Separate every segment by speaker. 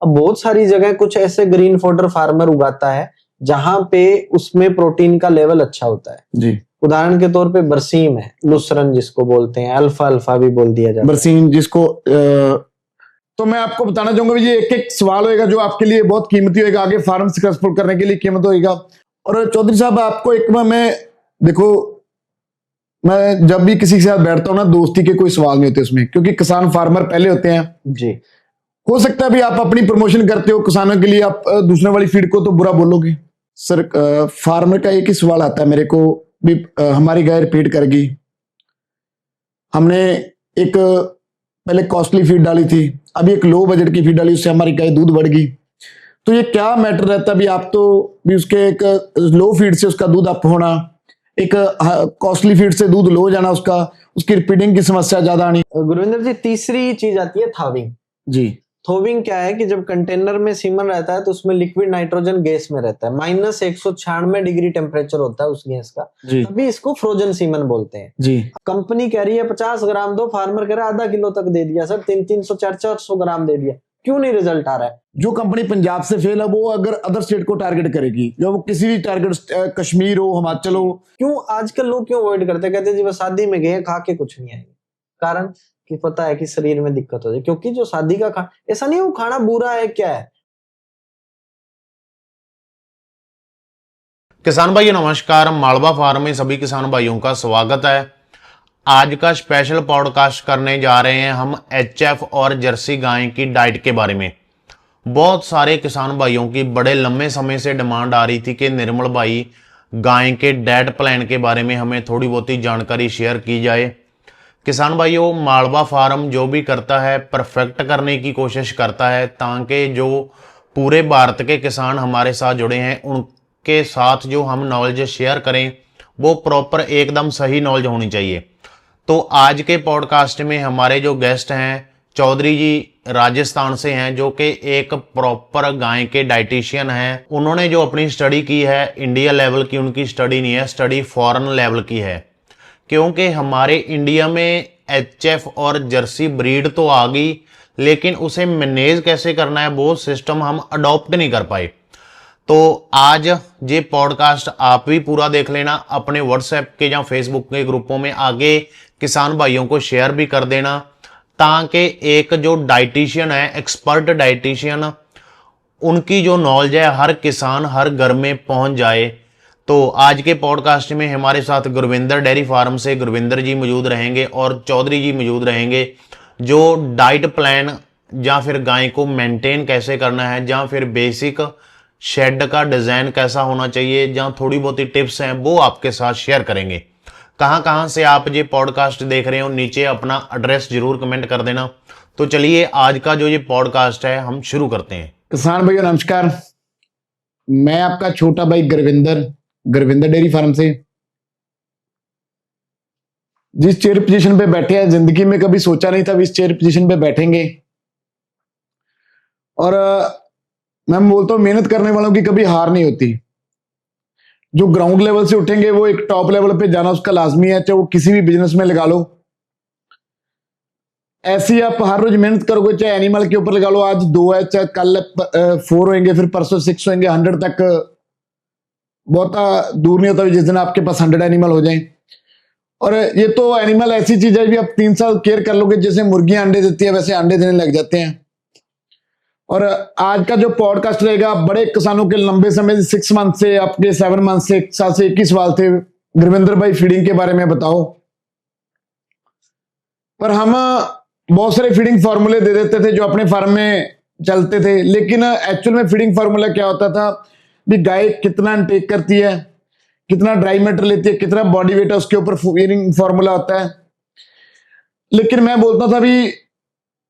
Speaker 1: अब बहुत सारी जगह कुछ ऐसे ग्रीन फॉडर फार्मर उगाता है जहां पे उसमें प्रोटीन का लेवल अच्छा होता है
Speaker 2: जी।
Speaker 1: उदाहरण के तौर पे बरसीम है, लुसरन जिसको बोलते हैं, अल्फा अल्फा भी बोल दिया जाता है।
Speaker 2: बरसीम जिसको तो मैं आपको बताना चाहूंगा ये एक एक सवाल होगा जो आपके लिए बहुत कीमती होगा, आगे फार्म सक्सेसफुल करने के लिए कीमत होगा। और चौधरी साहब आपको एक मैं देखो, मैं जब भी किसी के साथ बैठता हूँ ना, दोस्ती के कोई सवाल नहीं होते उसमें, क्योंकि किसान फार्मर पहले होते हैं
Speaker 1: जी।
Speaker 2: हो सकता है भी आप अपनी प्रमोशन करते हो किसानों के लिए, आप दूसरे वाली फीड को तो बुरा बोलोगे। सर फार्मर का एक ही सवाल आता है मेरे को भी, हमारी गाय रिपीट करेगी, हमने एक पहले कॉस्टली फीड डाली थी, अभी एक लो बजट की फीड डाली, उससे हमारी गाय दूध बढ़ गई, तो ये क्या मैटर रहता है भी? आप तो भी उसके एक लो फीड से उसका दूध अप होना, एक कॉस्टली फीड से दूध लो जाना, उसकी रिपीटिंग की समस्या ज्यादा आनी।
Speaker 1: गुरविंदर जी, तीसरी चीज आती है थॉविंग।
Speaker 2: जी।
Speaker 1: थोविंग क्या है कि जब कंटेनर में सीमन रहता है तो उसमें लिक्विड नाइट्रोजन गैस में रहता है, -196 डिग्री टेम्परेचर होता है उस गैस का, तभी इसको फ्रोजन सीमन बोलते हैं।
Speaker 2: जी।
Speaker 1: कंपनी कह रही है 50 ग्राम दो, फार्मर कह रहा है आधा किलो तक दे दिया सर, 300 400 ग्राम दे दिया, क्यों नहीं रिजल्ट आ रहा है?
Speaker 2: जो कंपनी पंजाब से फेल है वो अगर अदर स्टेट को टारगेट करेगी, जो वो किसी भी टारगेट, कश्मीर हो, हिमाचल हो,
Speaker 1: क्यों आजकल लोग क्यों अवॉइड करते हैं? कहते हैं जी बस शादी में गए खा के कुछ नहीं आएंगे, कारण कि पता है कि शरीर में दिक्कत हो जाए, क्योंकि जो शादी का खाना, ऐसा नहीं वो खाना बुरा है क्या है।
Speaker 3: किसान भाइयों नमस्कार, मालवा फार्म में सभी किसान भाइयों का स्वागत है। आज का स्पेशल पॉडकास्ट करने जा रहे हैं हम एचएफ और जर्सी गाय की डाइट के बारे में। बहुत सारे किसान भाइयों की बड़े लंबे समय से डिमांड आ रही थी कि निर्मल भाई गाय के डाइट प्लान के बारे में हमें थोड़ी बहुत जानकारी शेयर की जाए। किसान भाइयों, मालवा फार्म जो भी करता है परफेक्ट करने की कोशिश करता है, ताकि जो पूरे भारत के किसान हमारे साथ जुड़े हैं उनके साथ जो हम नॉलेज शेयर करें वो प्रॉपर एकदम सही नॉलेज होनी चाहिए। तो आज के पॉडकास्ट में हमारे जो गेस्ट हैं चौधरी जी राजस्थान से हैं, जो कि एक प्रॉपर गाय के डाइटिशियन हैं। उन्होंने जो अपनी स्टडी की है इंडिया लेवल की उनकी स्टडी नहीं है, स्टडी फॉरेन लेवल की है, क्योंकि हमारे इंडिया में एचएफ और जर्सी ब्रीड तो आ गई, लेकिन उसे मैनेज कैसे करना है वो सिस्टम हम अडॉप्ट नहीं कर पाए। तो आज ये पॉडकास्ट आप भी पूरा देख लेना, अपने व्हाट्सएप के या फेसबुक के ग्रुपों में आगे किसान भाइयों को शेयर भी कर देना, ताकि एक जो डाइटिशियन है, एक्सपर्ट डाइटिशियन, उनकी जो नॉलेज है हर किसान हर घर में पहुंच जाए। तो आज के पॉडकास्ट में हमारे साथ गुरविंदर डेयरी फार्म से गुरविंदर जी मौजूद रहेंगे और चौधरी जी मौजूद रहेंगे, जो डाइट प्लान या फिर गाय को मेंटेन कैसे करना है, या फिर बेसिक शेड का डिज़ाइन कैसा होना चाहिए, जहाँ थोड़ी बहुत टिप्स हैं वो आपके साथ शेयर करेंगे। कहाँ से आप ये पॉडकास्ट देख रहे हो नीचे अपना एड्रेस जरूर कमेंट कर देना। तो चलिए आज का जो ये पॉडकास्ट है हम शुरू करते हैं।
Speaker 2: किसान भाइयों नमस्कार, मैं आपका छोटा भाई गुरविंदर डेयरी फार्म से। जिस चेयर पोजीशन पे बैठे हैं, जिंदगी में कभी सोचा नहीं था इस चेयर पोजीशन पे बैठेंगे। और मैं बोलता हूं मेहनत करने वालों की कभी हार नहीं होती। जो ग्राउंड लेवल से उठेंगे वो एक टॉप लेवल पे जाना उसका लाजमी है, चाहे वो किसी भी बिजनेस में लगा लो। ऐसी आप हर रोज मेहनत करोगे, चाहे एनिमल के ऊपर लगा लो, आज 2 है, चाहे कल 4 होंगे, फिर परसों 6 होंगे, 100 तक बहुत दूर नहीं होता जिस दिन आपके पास 100 एनिमल हो जाएं। और ये तो एनिमल ऐसी चीज है भी आप 3 साल केयर कर लोगे, जैसे मुर्गियां अंडे देती है वैसे अंडे देने लग जाते हैं। और आज का जो पॉडकास्ट रहेगा बड़े किसानों के लंबे समय से 6 मंथ से आपके 7 मंथ से 1 साल से 21 सवाल थे, गुरविंदर भाई फीडिंग के बारे में बताओ। पर हम बहुत सारे फीडिंग फार्मूले दे देते थे जो अपने फार्म में चलते थे, लेकिन एक्चुअल में फीडिंग फार्मूला क्या होता था भी गाय कितना इनटेक करती है, कितना ड्राई मैटर लेती है, कितना बॉडी वेट है, उसके ऊपर फीडिंग फार्मूला होता है। लेकिन मैं बोलता था भी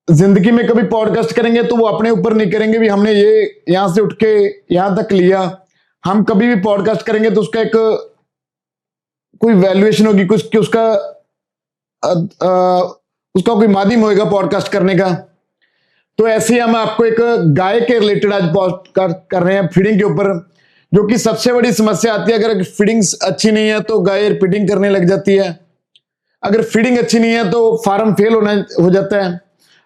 Speaker 2: जिंदगी में कभी पॉडकास्ट करेंगे तो वो अपने ऊपर नहीं करेंगे भी हमने ये यहां से उठ के यहां तक लिया। हम कभी भी पॉडकास्ट करेंगे तो उसका एक कोई वैल्यूएशन होगी, कुछ उसका कोई माध्यम होगा पॉडकास्ट करने का। तो ऐसे ही हम आपको एक गाय के रिलेटेड आज पॉडकास्ट कर रहे हैं फीडिंग के ऊपर, जो कि सबसे बड़ी समस्या आती है। अगर फीडिंग अच्छी नहीं है तो गाय रिपीटिंग करने लग जाती है, अगर फीडिंग अच्छी नहीं है तो फार्म फेल हो जाता है,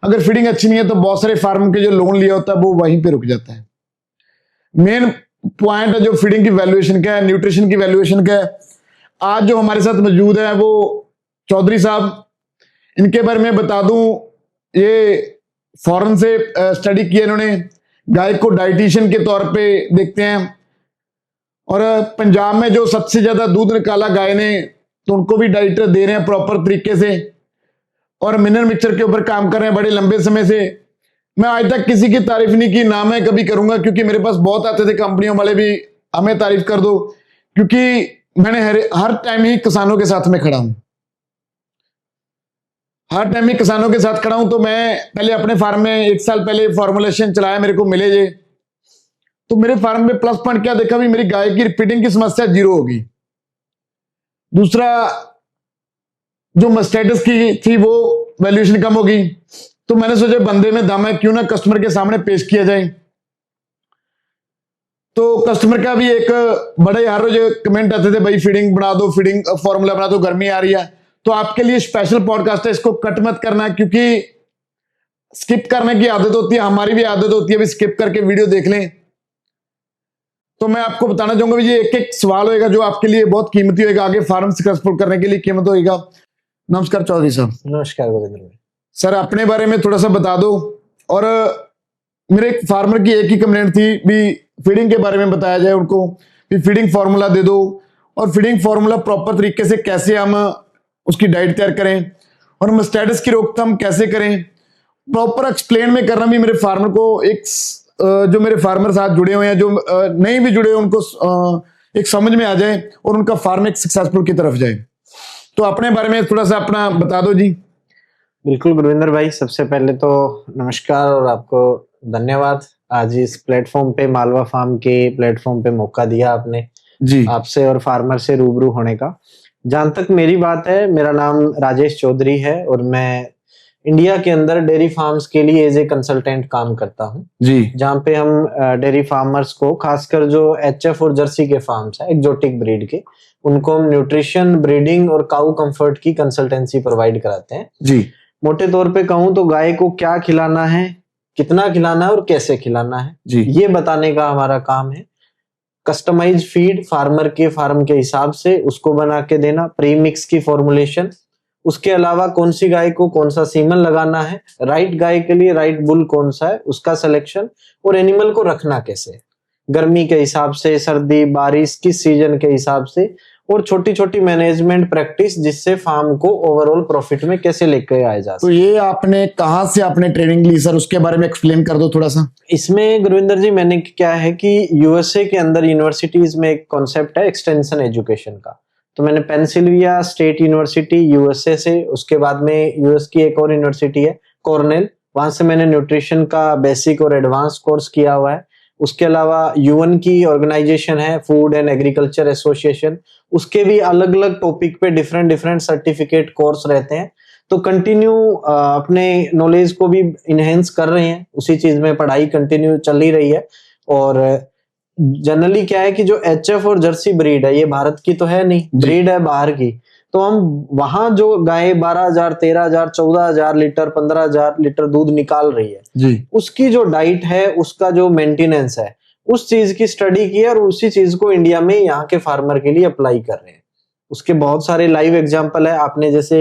Speaker 2: अगर फीडिंग अच्छी नहीं है तो बहुत सारे फार्म के जो लोन लिया होता है वो वहीं पे रुक जाता है। मेन पॉइंट है जो फीडिंग की वैल्यूएशन का है, न्यूट्रिशन की वैल्यूएशन का है। आज जो हमारे साथ मौजूद है वो चौधरी साहब, इनके बारे में बता दूं, ये फॉरेन से स्टडी किया इन्होंने, गाय को डाइटिशियन के तौर पे देखते हैं, और पंजाब में जो सबसे ज्यादा दूध निकाला गाय ने तो उनको भी डाइट दे रहे हैं प्रॉपर तरीके से, और मिनरल मिक्सचर के ऊपर काम कर रहे हैं बड़े लंबे समय से। मैं आज तक किसी की तारीफ नहीं की, ना मैं कभी करूंगा, क्योंकि मेरे पास बहुत आते थे कंपनियों वाले भी, हमें तारीफ कर दो, क्योंकि मैंने हर टाइम ही किसानों के साथ में खड़ा हूं, हर टाइम ही किसानों के साथ खड़ा हूं। तो मैं पहले अपने फार्म में 1 साल पहले फॉर्मुलेशन चलाया, मेरे को मिले ये, तो मेरे फार्म में प्लस पॉइंट क्या देखा भी, मेरी गाय की रिपीटिंग की समस्या 0 होगी। दूसरा, जो मस्टैटिस की थी वो वैल्यूएशन कम होगी। तो मैंने सोचा बंदे में दम है, क्यों ना कस्टमर के सामने पेश किया जाए। तो कस्टमर का भी एक बड़ा यार रोज कमेंट आते थे, भाई फीडिंग बना दो, फीडिंग फॉर्मूला बना दो, गर्मी आ रही है। तो आपके लिए स्पेशल पॉडकास्ट है, इसको कट मत करना, क्योंकि स्किप करने की आदत होती है, हमारी भी आदत होती है भी स्किप करके वीडियो देख लें। तो मैं आपको बताना चाहूंगा ये एक एक सवाल होगा जो आपके लिए बहुत कीमती होगा, आगे फार्म सक्सेसफुल करने के लिए कीमत होगा। नमस्कार चौधरी साहब।
Speaker 1: नमस्कार गोविंदर भाई।
Speaker 2: सर अपने बारे में थोड़ा सा बता दो, और मेरे एक फार्मर की एक ही कंप्लेंट थी भी फीडिंग के बारे में बताया जाए उनको, भी फीडिंग फार्मूला दे दो, और फीडिंग फार्मूला प्रॉपर तरीके से कैसे हम उसकी डाइट तैयार करें, और मस्टैटिस की रोकथाम कैसे करें, प्रॉपर एक्सप्लेन में करना भी मेरे फार्मर को, एक जो मेरे फार्मर साथ जुड़े हुए हैं, जो नहीं भी जुड़े उनको एक समझ में आ जाए और उनका फार्म एक सक्सेसफुल की तरफ जाए। तो अपने बारे में थोड़ा सा अपना बता दो जी।
Speaker 1: बिल्कुल गुरविंदर भाई, सबसे पहले तो नमस्कार और आपको धन्यवाद, आज इस प्लेटफॉर्म पे, मालवा फार्म के प्लेटफॉर्म पे मौका दिया आपने
Speaker 2: जी
Speaker 1: आपसे और फार्मर से रूबरू होने का। जहां तक मेरी बात है, मेरा नाम राजेश चौधरी है और मैं इंडिया के अंदर डेयरी फार्म्स के लिए एज ए कंसल्टेंट काम करता हूं
Speaker 2: जी,
Speaker 1: जहां पे हम डेयरी फार्मर्स को, खासकर जो एचएफ और जर्सी के फार्म्स हैं एक्जोटिक ब्रीड के, उनको हम न्यूट्रिशन, ब्रीडिंग और काऊ कंफर्ट की कंसल्टेंसी प्रोवाइड कराते हैं
Speaker 2: जी
Speaker 1: मोटे तौर पे कहूं तो गाय को क्या खिलाना है, कितना खिलाना है और कैसे खिलाना है,
Speaker 2: जी,
Speaker 1: ये बताने का हमारा काम है। कस्टमाइज फीड फार्मर के फार्म के हिसाब से उसको बना के देना, प्री मिक्स की फॉर्मुलेशन, उसके अलावा कौन सी गाय को कौन सा सीमन लगाना है, राइट गाय के लिए राइट बुल कौन सा है उसका सिलेक्शन, और एनिमल को रखना कैसे, गर्मी के हिसाब से, सर्दी बारिश किस सीजन के हिसाब से, और छोटी छोटी मैनेजमेंट प्रैक्टिस जिससे फार्म को ओवरऑल प्रॉफिट में कैसे लेके आया जा
Speaker 2: तो ये आपने कहाँ से आपने ट्रेनिंग ली सर, उसके बारे में एक्सप्लेन कर दो थोड़ा सा।
Speaker 1: इसमें गुरविंदर जी, मैंने क्या है कि यूएसए के अंदर यूनिवर्सिटीज में एक कॉन्सेप्ट है एक्सटेंशन एजुकेशन का, तो मैंने पेंसिल्वेनिया स्टेट यूनिवर्सिटी यूएसए से, उसके बाद में यूएस की एक और यूनिवर्सिटी है कॉर्नेल, वहां से मैंने न्यूट्रिशन का बेसिक और एडवांस कोर्स किया हुआ है। उसके अलावा यूएन की ऑर्गेनाइजेशन है फूड एंड एग्रीकल्चर एसोसिएशन, उसके भी अलग अलग टॉपिक पे डिफरेंट डिफरेंट सर्टिफिकेट कोर्स रहते हैं। तो कंटिन्यू अपने नॉलेज को भी इनहेंस कर रहे हैं, उसी चीज में पढ़ाई कंटिन्यू चल ही रही है। और जनरली क्या है कि जो एचएफ और जर्सी ब्रीड है, ये भारत की तो है नहीं, ब्रीड है बाहर की, तो हम वहां जो गाय 12,000, 13,000, 14,000 लीटर, 15,000 लीटर दूध निकाल रही है
Speaker 2: जी,
Speaker 1: उसकी जो डाइट है, उसका जो मेंटेनेंस है, उस चीज की स्टडी की और उसी चीज को इंडिया में यहाँ के फार्मर के लिए अप्लाई कर रहे हैं। उसके बहुत सारे लाइव एग्जांपल है। आपने जैसे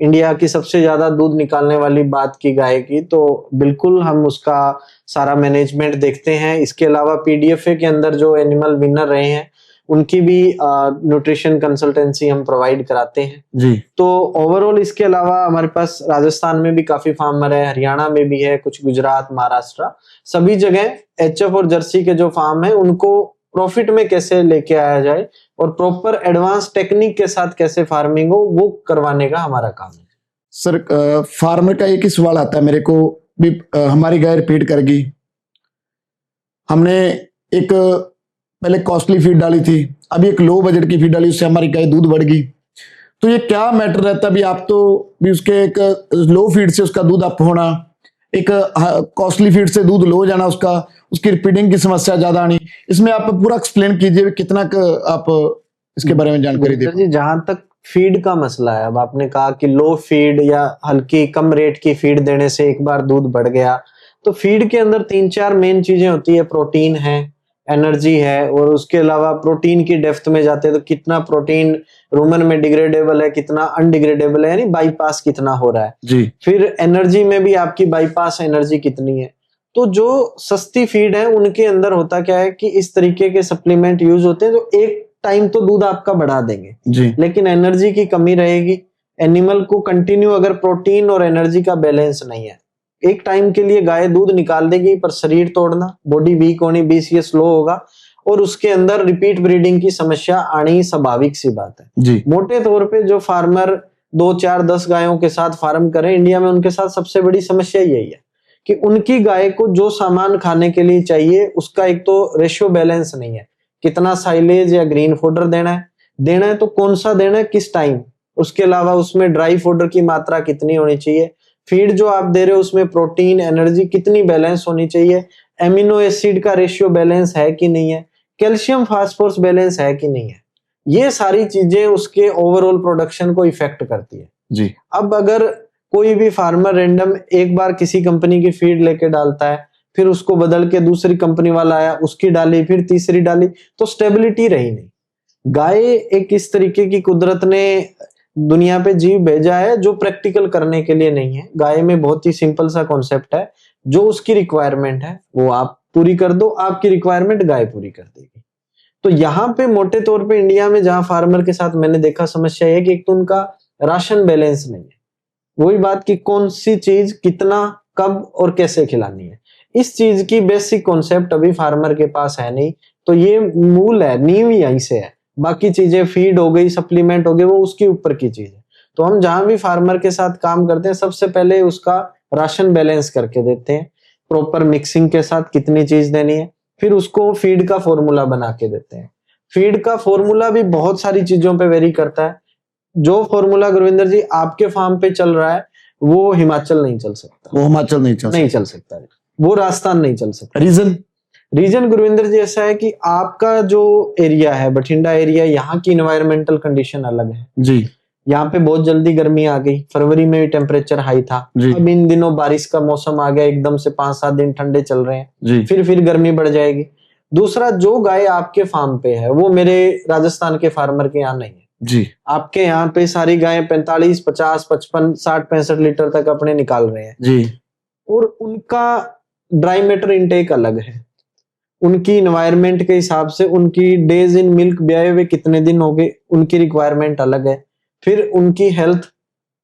Speaker 1: इंडिया की सबसे ज्यादा दूध निकालने वाली बात की गाय की, तो बिल्कुल हम उसका सारा मैनेजमेंट देखते हैं। इसके अलावा पीडीएफए के अंदर जो एनिमल विनर रहे हैं उनकी भी न्यूट्रिशन कंसल्टेंसी हम प्रोवाइड कराते हैं
Speaker 2: जी।
Speaker 1: तो ओवरऑल इसके अलावा हमारे पास राजस्थान में भी काफी फार्मर है, हरियाणा में भी है, कुछ गुजरात, महाराष्ट्र, सभी जगह एचएफ और जर्सी के जो फार्म है उनको प्रॉफिट में कैसे लेके आया जाए और प्रॉपर एडवांस टेक्निक के साथ कैसे फार्मिंग हो, वो करवाने का हमारा काम है।
Speaker 2: सर फार्मर का एक ही सवाल आता है मेरे को भी, हमारी गाय रिपीट कर गई, हमने एक पहले कॉस्टली फीड डाली थी, अभी एक लो बजट की फीड डाली, उससे हमारी गाय दूध बढ़ गई, तो ये क्या मैटर रहता है? भी आप तो भी उसके एक लो फीड से उसका दूध अप होना, एक कॉस्टली फीड से दूध लो जाना, उसकी रिपीटिंग की समस्या ज्यादा आनी, इसमें आप पूरा एक्सप्लेन कीजिए कितना आप इसके बारे में जानकारी दें।
Speaker 1: जी, जहां तक फीड का मसला है। अब आपने कहा कि लो फीड या हल्की कम रेट की फीड देने से एक बार दूध बढ़ गया, तो फीड के अंदर 3-4 मेन चीजें होती है। प्रोटीन है, एनर्जी है, और उसके अलावा प्रोटीन की डेप्थ में जाते हैं तो कितना प्रोटीन रूमन में डिग्रेडेबल है, कितना अनडिग्रेडेबल है, यानी बाईपास कितना हो रहा है
Speaker 2: जी।
Speaker 1: फिर एनर्जी में भी आपकी बाईपास एनर्जी कितनी है। तो जो सस्ती फीड है उनके अंदर होता क्या है कि इस तरीके के सप्लीमेंट यूज होते हैं जो एक टाइम तो दूध आपका बढ़ा देंगे
Speaker 2: जी।
Speaker 1: लेकिन एनर्जी की कमी रहेगी। एनिमल को कंटिन्यू अगर प्रोटीन और एनर्जी का बैलेंस नहीं है, एक टाइम के लिए गाय दूध निकाल देगी पर शरीर तोड़ना, बॉडी वीक होनी, बीसीएस लो होगा और उसके अंदर रिपीट ब्रीडिंग की समस्या आनी स्वाभाविक सी बात है
Speaker 2: जी।
Speaker 1: मोटे तौर पे जो फार्मर 2, 4, 10 गायों के साथ फार्म करें इंडिया में, उनके साथ सबसे बड़ी समस्या यही है कि उनकी गाय को जो सामान खाने के लिए चाहिए उसका एक तो रेशियो बैलेंस नहीं है। कितना साइलेज या ग्रीन फोडर देना है तो कौन सा देना है, किस टाइम, उसके अलावा उसमें ड्राई फोडर की मात्रा कितनी होनी चाहिए, फीड जो आप दे रहे हो उसमें प्रोटीन एनर्जी कितनी बैलेंस होनी चाहिए, एमिनो एसिड का रेशियो बैलेंस है कि नहीं है, कैल्शियम फास्फोरस बैलेंस है कि नहीं है। ये सारी चीजें उसके ओवरऑल प्रोडक्शन को इफेक्ट करती है
Speaker 2: जी।
Speaker 1: अब अगर कोई भी फार्मर रैंडम एक बार किसी कंपनी की फीड लेके डालता है, फिर उसको बदल के दूसरी कंपनी वाला आया उसकी डाली, फिर तीसरी डाली, तो स्टेबिलिटी रही नहीं। गाय एक इस तरीके की कुदरत ने दुनिया पे जीव भेजा है जो प्रैक्टिकल करने के लिए नहीं है। गाय में बहुत ही सिंपल सा कॉन्सेप्ट है, जो उसकी रिक्वायरमेंट है वो आप पूरी कर दो, आपकी रिक्वायरमेंट गाय पूरी कर देगी। तो यहाँ पे मोटे तौर पे इंडिया में जहां फार्मर के साथ मैंने देखा समस्या है कि एक तो उनका राशन बैलेंस नहीं है, वही बात कि कौन सी चीज कितना कब और कैसे खिलानी है, इस चीज की बेसिक कॉन्सेप्ट अभी फार्मर के पास है नहीं। तो ये मूल है, नींव यहीं से है, बाकी चीजें फीड हो गई, सप्लीमेंट हो गए, वो उसके ऊपर की चीज है। तो हम जहां भी फार्मर के साथ काम करते हैं सबसे पहले उसका राशन बैलेंस करके देते हैं, प्रॉपर मिक्सिंग के साथ कितनी चीज देनी है, फिर उसको फीड का फॉर्मूला बना के देते हैं। फीड का फॉर्मूला भी बहुत सारी चीजों पे वेरी करता है। जो फॉर्मूला गुरविंदर जी आपके फार्म पे चल रहा है वो हिमाचल नहीं चल सकता,
Speaker 2: वो हिमाचल नहीं चल
Speaker 1: सकता, वो राजस्थान नहीं चल सकता।
Speaker 2: रीजन
Speaker 1: गुरविंदर जी ऐसा है कि आपका जो एरिया है बठिंडा एरिया, यहाँ की एनवायरमेंटल कंडीशन अलग है
Speaker 2: जी।
Speaker 1: यहाँ पे बहुत जल्दी गर्मी आ गई, फरवरी में भी टेम्परेचर हाई था, अब इन दिनों बारिश का मौसम आ गया, एकदम से 5-7 दिन ठंडे चल रहे हैं
Speaker 2: जी।
Speaker 1: फिर गर्मी बढ़ जाएगी। दूसरा, जो गाय आपके फार्म पे है वो मेरे राजस्थान के फार्मर के यहाँ नहीं है
Speaker 2: जी।
Speaker 1: आपके यहाँ पे सारी गायें 45, 50, 55, 60, 65 लीटर तक अपने निकाल रहे हैं
Speaker 2: जी।
Speaker 1: और उनका ड्राई मैटर इनटेक अलग है, उनकी इन्वायरमेंट के हिसाब से उनकी डेज इन मिल्क ब्याए हुए कितने दिन हो गए, उनकी रिक्वायरमेंट अलग है, फिर उनकी हेल्थ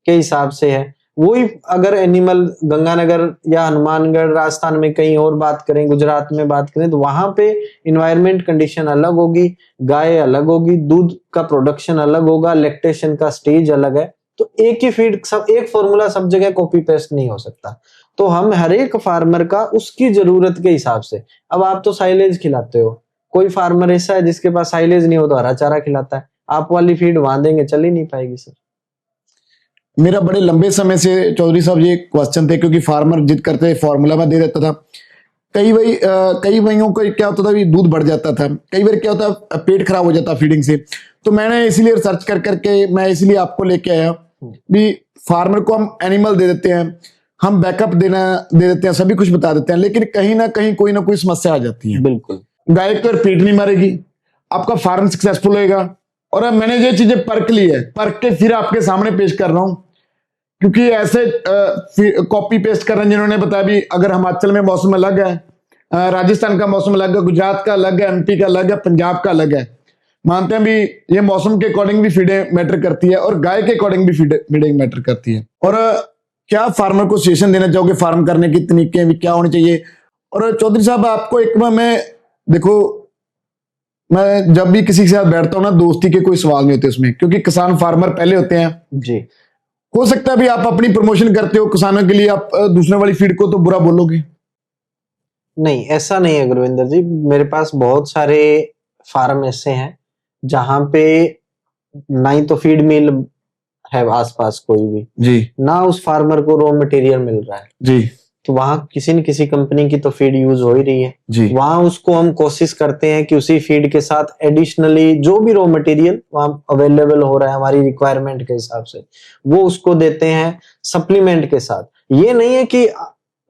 Speaker 1: के हिसाब से है। वही अगर एनिमल गंगानगर या हनुमानगढ़ राजस्थान में कहीं और बात करें, गुजरात में बात करें, तो वहां पे इन्वायरमेंट कंडीशन अलग होगी, गाय अलग होगी, दूध का प्रोडक्शन अलग होगा, लैक्टेशन का स्टेज अलग है। तो एक ही फीड सब एक फॉर्मूला सब जगह कॉपी पेस्ट नहीं हो सकता। तो हम हर एक फार्मर का उसकी जरूरत के हिसाब से, अब आप तो साइलेज खिलाते हो, कोई फार्मर ऐसा है जिसके पास साइलेज नहीं हो तो हरा चारा खिलाता है, आप वाली फीड वहां देंगे चल ही नहीं पाएगी सर।
Speaker 2: मेरा बड़े लंबे समय से चौधरी साहब ये क्वेश्चन थे, क्योंकि फार्मर जिद करते फॉर्मूला में दे देता था, कई भाइयों को क्या होता था भी दूध बढ़ जाता था, कई बार क्या होता पेट खराब हो जाता फीडिंग से। तो मैंने इसीलिए रिसर्च कर करके मैं इसलिए आपको लेके आया भी फार्मर को हम एनिमल दे देते हैं, हम बैकअप दे देते हैं, सभी कुछ बता देते हैं, लेकिन कहीं ना कहीं कोई ना कोई समस्या आ जाती है।
Speaker 1: बिल्कुल, गाय
Speaker 2: तो पेट नहीं मारेगी, आपका फार्म सक्सेसफुल होएगा। और अब मैंने ये चीजें परख ली है, परख के फिर आपके सामने पेश कर रहा हूं, क्योंकि ऐसे कॉपी पेस्ट कर रहे हैं जिन्होंने बताया भी अगर हिमाचल में मौसम अलग है, राजस्थान का मौसम अलग है, गुजरात का अलग है, एमपी का अलग है, पंजाब का अलग है। मानते हैं भी ये मौसम के अकॉर्डिंग भी फीडिंग मैटर करती है और गाय के अकॉर्डिंग भी फीडिंग मैटर करती है। और क्या फार्मर को सजेशन देना चाहोगे फार्म करने की तरीके भी क्या होनी चाहिए? और चौधरी साहब आपको एक मैं देखो, मैं जब भी किसी के साथ बैठता हूँ ना, दोस्ती के कोई सवाल नहीं होते उसमें, क्योंकि किसान फार्मर पहले होते हैं
Speaker 1: जी।
Speaker 2: हो सकता है भी आप अपनी प्रमोशन करते हो किसानों के लिए, आप दूसरे वाली फीड को तो बुरा बोलोगे?
Speaker 1: नहीं, ऐसा नहीं है गुरविंदर जी, मेरे पास बहुत सारे फार्म ऐसे हैं जहां पे ना ही तो फीड मिल है आसपास कोई भी
Speaker 2: जी,
Speaker 1: ना उस फार्मर को रॉ मटेरियल मिल रहा है
Speaker 2: जी,
Speaker 1: तो वहां किसी न किसी कंपनी की तो फीड यूज हो ही रही है
Speaker 2: जी
Speaker 1: वहां उसको हम कोशिश करते हैं कि उसी फीड के साथ एडिशनली जो भी रॉ मटेरियल वहां अवेलेबल हो रहा है हमारी रिक्वायरमेंट के हिसाब से वो उसको देते हैं सप्लीमेंट के साथ। ये नहीं है कि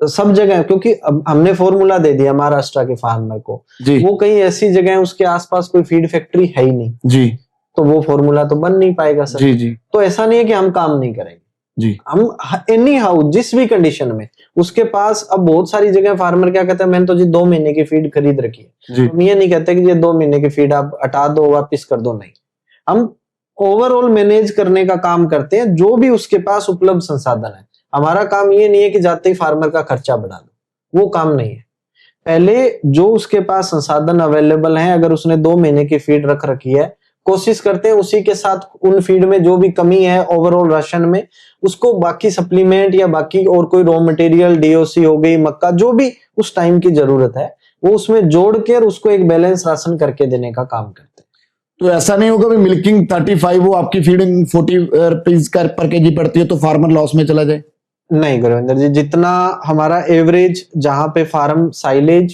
Speaker 1: सब जगह, क्योंकि अब हमने फॉर्मूला दे दिया महाराष्ट्र के फार्मर को,
Speaker 2: जी
Speaker 1: वो कहीं ऐसी जगह है उसके आसपास कोई फीड फैक्ट्री है ही नहीं,
Speaker 2: जी
Speaker 1: तो वो फॉर्मूला तो बन नहीं पाएगा सर।
Speaker 2: जी जी
Speaker 1: तो ऐसा नहीं है कि हम काम नहीं करेंगे,
Speaker 2: जी
Speaker 1: हम एनी हाउ जिस भी कंडीशन में उसके पास। अब बहुत सारी जगह फार्मर क्या कहता है, मैंने तो जी 2 महीने की फीड खरीद रखी है,
Speaker 2: जी
Speaker 1: हम ये नहीं कहते कि ये 2 महीने की फीड आप हटा दो वापिस कर दो, नहीं, हम ओवरऑल मैनेज करने का काम करते हैं जो भी उसके पास उपलब्ध संसाधन है। हमारा काम ये नहीं है कि जाते ही फार्मर का खर्चा बढ़ा दो, वो काम नहीं है। पहले जो उसके पास संसाधन अवेलेबल है, अगर उसने 2 महीने की फीड रख रखी है, कोशिश करते हैं उसी के साथ उन फीड में जो भी कमी है ओवरऑल राशन में, उसको बाकी सप्लीमेंट या बाकी और कोई रॉ मटेरियल डीओसी हो गई, मक्का, जो भी उस टाइम की जरूरत है वो उसमें जोड़ कर उसको एक बैलेंस राशन करके देने का काम करते हैं।
Speaker 2: तो ऐसा नहीं होगा भी मिल्किंग 35 वो आपकी फीडिंग 40 रुपीज पर केजी पड़ती है तो फार्मर लॉस में चला जाए?
Speaker 1: नहीं गुरविंदर जी, जितना हमारा एवरेज जहां पे फार्म साइलेज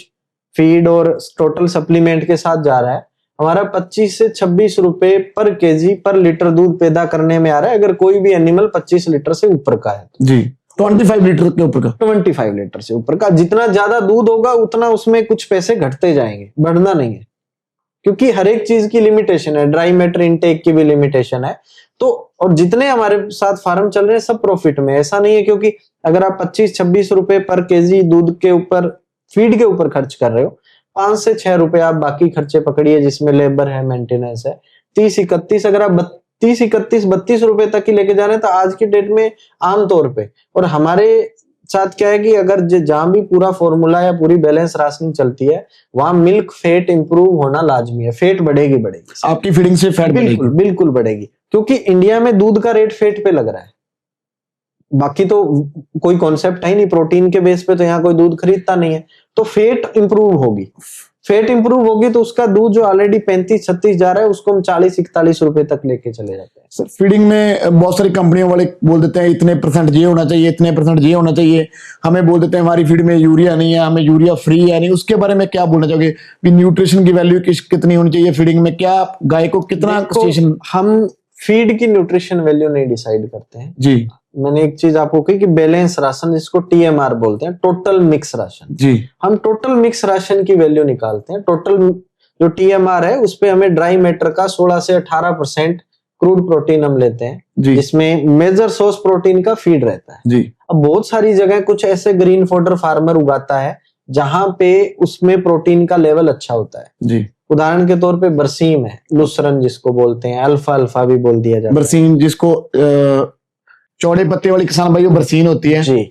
Speaker 1: फीड और टोटल सप्लीमेंट के साथ जा रहा है, हमारा 25 से 26 रुपए पर केजी पर लीटर दूध पैदा करने में आ रहा है, अगर कोई भी एनिमल 25 लीटर से ऊपर का है
Speaker 2: जी 25 लीटर के ऊपर का,
Speaker 1: 25 लीटर से ऊपर का। जितना ज्यादा दूध होगा उतना उसमें कुछ पैसे घटते जाएंगे, बढ़ना नहीं है, क्योंकि हर एक चीज की लिमिटेशन है, ड्राई मैटर इनटेक की भी लिमिटेशन है। तो और जितने हमारे साथ फार्म चल रहे हैं सब प्रॉफिट में, ऐसा नहीं है क्योंकि अगर आप 25-26 रुपए पर केजी दूध के ऊपर फीड के ऊपर खर्च कर रहे हो, 5 से 6 रुपए आप बाकी खर्चे पकड़िए जिसमें लेबर है, मेंटेनेंस है, 30-31, अगर आप 30-31-32 रुपए तक ही लेके जा रहे हैं तो आज की डेट में आमतौर पे, और हमारे साथ क्या है कि अगर जहां भी पूरा फॉर्मूला या पूरी बैलेंस राशनिंग चलती है वहां मिल्क फेट इंप्रूव होना लाजमी है, फेट बढ़ेगी
Speaker 2: आपकी फीडिंग से फैट
Speaker 1: बिल्कुल बिल्कुल बढ़ेगी, क्योंकि इंडिया में दूध का रेट फेट पे लग रहा है, बाकी तो कोई कॉन्सेप्ट है ही नहीं, प्रोटीन के बेस पे तो यहाँ कोई दूध खरीदता नहीं है, तो फेट इंप्रूव होगी, फेट इंप्रूव होगी तो उसका दूध जो ऑलरेडी 35-36 जा रहा है उसको हम 40-41 रुपए तक लेके चले जाते हैं।
Speaker 2: सर फीडिंग में बहुत सारी कंपनियों वाले बोल देते हैं इतने % ये होना चाहिए, इतने % ये होना चाहिए, हमें बोल देते हैं हमारी फीड में यूरिया नहीं है, हमें यूरिया फ्री है नहीं, उसके बारे में क्या बोलना चाहोगे कि न्यूट्रिशन की वैल्यू कितनी होनी चाहिए फीडिंग में, क्या गाय को कितना स्टेशन?
Speaker 1: हम फीड की न्यूट्रिशन वैल्यू नहीं डिसाइड करते हैं
Speaker 2: जी,
Speaker 1: मैंने एक चीज आपको कही कि बैलेंस राशन, जिसको TMR बोलते हैं, टोटल मिक्स राशन,
Speaker 2: जी
Speaker 1: हम टोटल मिक्स राशन की वैल्यू निकालते हैं। टोटल जो TMR है उस पे हमें ड्राई मैटर का 16 से 18% क्रूड प्रोटीन हम लेते हैं, जिसमें मेजर सोर्स प्रोटीन का फीड रहता है
Speaker 2: जी।
Speaker 1: अब बहुत सारी जगह कुछ ऐसे ग्रीन फॉडर फार्मर उगाता है जहां पे उसमें प्रोटीन का लेवल अच्छा होता है
Speaker 2: जी,
Speaker 1: उदाहरण के तौर पे बरसीम है, लुसरन जिसको बोलते हैं, अल्फा भी बोल दिया जाता है,
Speaker 2: बरसीन जिसको चौड़े पत्ते वाली किसान भाई बरसीन होती है
Speaker 1: जी,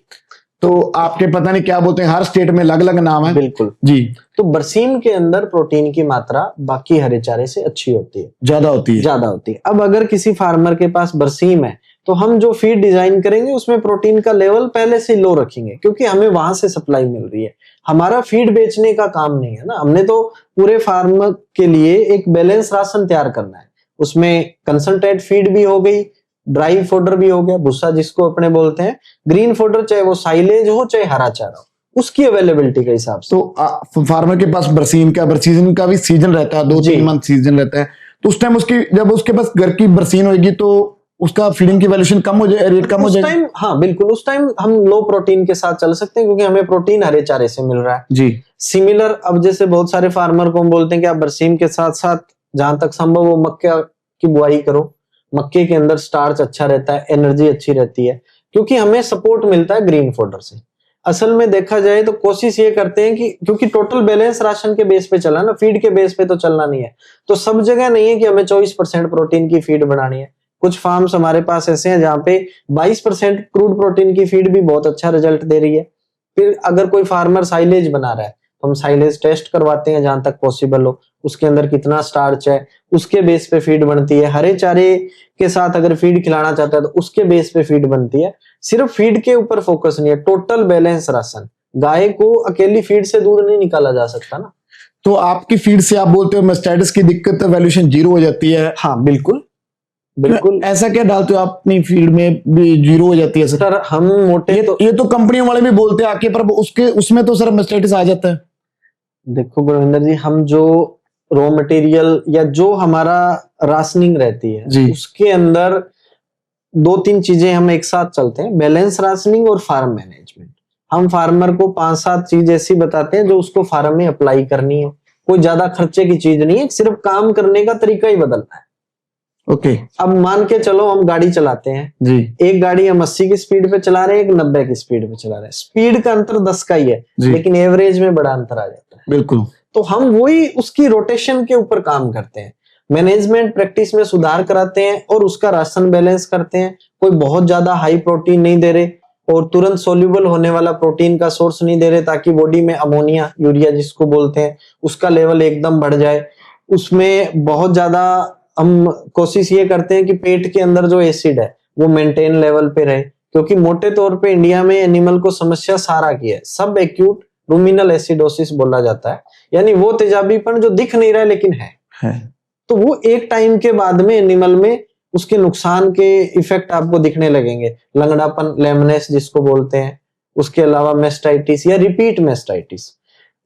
Speaker 2: तो आपके पता नहीं क्या बोलते हैं, हर स्टेट में अलग अलग नाम है।
Speaker 1: बिल्कुल
Speaker 2: जी,
Speaker 1: तो बरसीम के अंदर प्रोटीन की मात्रा बाकी हरे चारे से अच्छी होती है,
Speaker 2: ज्यादा होती है।
Speaker 1: अब अगर किसी फार्मर के पास बरसीम है तो हम जो फीड डिजाइन करेंगे उसमें प्रोटीन का लेवल पहले से लो रखेंगे, क्योंकि हमें वहां से सप्लाई मिल रही है, हमारा फीड बेचने का काम नहीं है ना, हमने तो पूरे फार्मर के लिए एक बैलेंस राशन तैयार करना है, उसमें कंसंट्रेट फीड भी हो गई, ड्राई फोडर भी हो गया, भूसा जिसको अपने बोलते हैं, ग्रीन फोडर चाहे वो साइलेज हो चाहे हरा चारा हो, उसकी अवेलेबिलिटी के हिसाब से।
Speaker 2: तो फार्मर के पास बरसीन का का भी सीजन रहता है, 2-3 मंथ सीजन रहता है, तो उस टाइम उसकी जब उसके पास घर की बरसीन होगी तो उसका फीडिंग की वैल्यूएशन कम हो जाए, रेट कम हो जाएगा।
Speaker 1: हाँ बिल्कुल, उस टाइम हम लो प्रोटीन के साथ चल सकते हैं क्योंकि हमें प्रोटीन हरे चारे से मिल रहा है
Speaker 2: जी।
Speaker 1: सिमिलर अब जैसे बहुत सारे फार्मर को हम बोलते हैं कि आप बरसीम के साथ साथ जहां तक संभव हो मक्का की बुआई करो, मक्के के अंदर स्टार्च अच्छा रहता है, एनर्जी अच्छी रहती है, क्योंकि हमें सपोर्ट मिलता है ग्रीन फोडर से। असल में देखा जाए तो कोशिश ये करते हैं कि क्योंकि टोटल बैलेंस राशन के बेस पे चला ना, फीड के बेस पे तो चलना नहीं है, तो सब जगह नहीं है कि हमें 24% प्रोटीन की फीड बनानी है। कुछ फार्म्स हमारे पास ऐसे हैं जहां पे 22% क्रूड प्रोटीन की फीड भी बहुत अच्छा रिजल्ट दे रही है। फिर अगर कोई फार्मर साइलेज बना रहा है तो हम साइलेज टेस्ट करवाते हैं जहां तक पॉसिबल हो, उसके अंदर कितना स्टार्च है उसके बेस पे फीड बनती है, हरे चारे के साथ अगर फीड खिलाना चाहता है तो उसके बेस पे फीड बनती है। सिर्फ फीड के ऊपर फोकस नहीं है, टोटल बैलेंस राशन, गाय को अकेली फीड से दूध नहीं निकाला जा सकता ना।
Speaker 2: तो आपकी फीड से आप बोलते हो मेस्टाइटिस की दिक्कत वैल्यूएशन 0 हो जाती है?
Speaker 1: हाँ बिल्कुल, बिल्कुल
Speaker 2: ऐसा क्या डालते हो आप अपनी फीड में भी जीरो हो जाती है सर?
Speaker 1: सर, हम मोटे तो
Speaker 2: ये तो कंपनियों वाले भी बोलते हैं आके, पर उसके उसमें तो सर मेस्टाइटिस आ जाता है।
Speaker 1: देखो गुरविंदर जी, हम जो रॉ मटेरियल या जो हमारा राशनिंग रहती है
Speaker 2: जी।
Speaker 1: उसके अंदर 2-3 चीजें हम एक साथ चलते हैं, बैलेंस राशनिंग और फार्म मैनेजमेंट। हम फार्मर को 5-7 चीज ऐसी बताते हैं जो उसको फार्म में अप्लाई करनी है। कोई ज्यादा खर्चे की चीज नहीं है, सिर्फ काम करने का तरीका ही बदलना है।
Speaker 2: ओके
Speaker 1: अब मान के चलो हम गाड़ी चलाते हैं
Speaker 2: जी
Speaker 1: एक गाड़ी हम 80 की स्पीड पे चला रहे हैं, एक 90 की स्पीड पे चला रहे हैं, स्पीड का अंतर 10 का ही है,
Speaker 2: जी।
Speaker 1: लेकिन एवरेज में बड़ा अंतर आ जाता है।
Speaker 2: बिल्कुल।
Speaker 1: तो हम वही उसकी रोटेशन के ऊपर काम करते हैं, मैनेजमेंट प्रैक्टिस में सुधार कराते हैं और उसका राशन बैलेंस करते हैं। कोई बहुत ज्यादा हाई प्रोटीन नहीं दे रहे और तुरंत सोल्यूबल होने वाला प्रोटीन का सोर्स नहीं दे रहे, ताकि बॉडी में अमोनिया, यूरिया जिसको बोलते हैं, उसका लेवल एकदम बढ़ जाए। उसमें बहुत ज्यादा हम कोशिश ये करते हैं कि पेट के अंदर जो एसिड है वो मेंटेन लेवल पे रहे, क्योंकि मोटे तौर पे इंडिया में एनिमल को समस्या सारा की है, सब एक्यूट रूमिनल एसिडोसिस बोला जाता है, यानी वो तेजाबीपन जो दिख नहीं रहा है लेकिन है। तो वो एक टाइम के बाद में एनिमल में उसके नुकसान के इफेक्ट आपको दिखने लगेंगे, लंगड़ापन, लेमनेस जिसको बोलते हैं, उसके अलावा मेस्टाइटिस या रिपीट मेस्टाइटिस।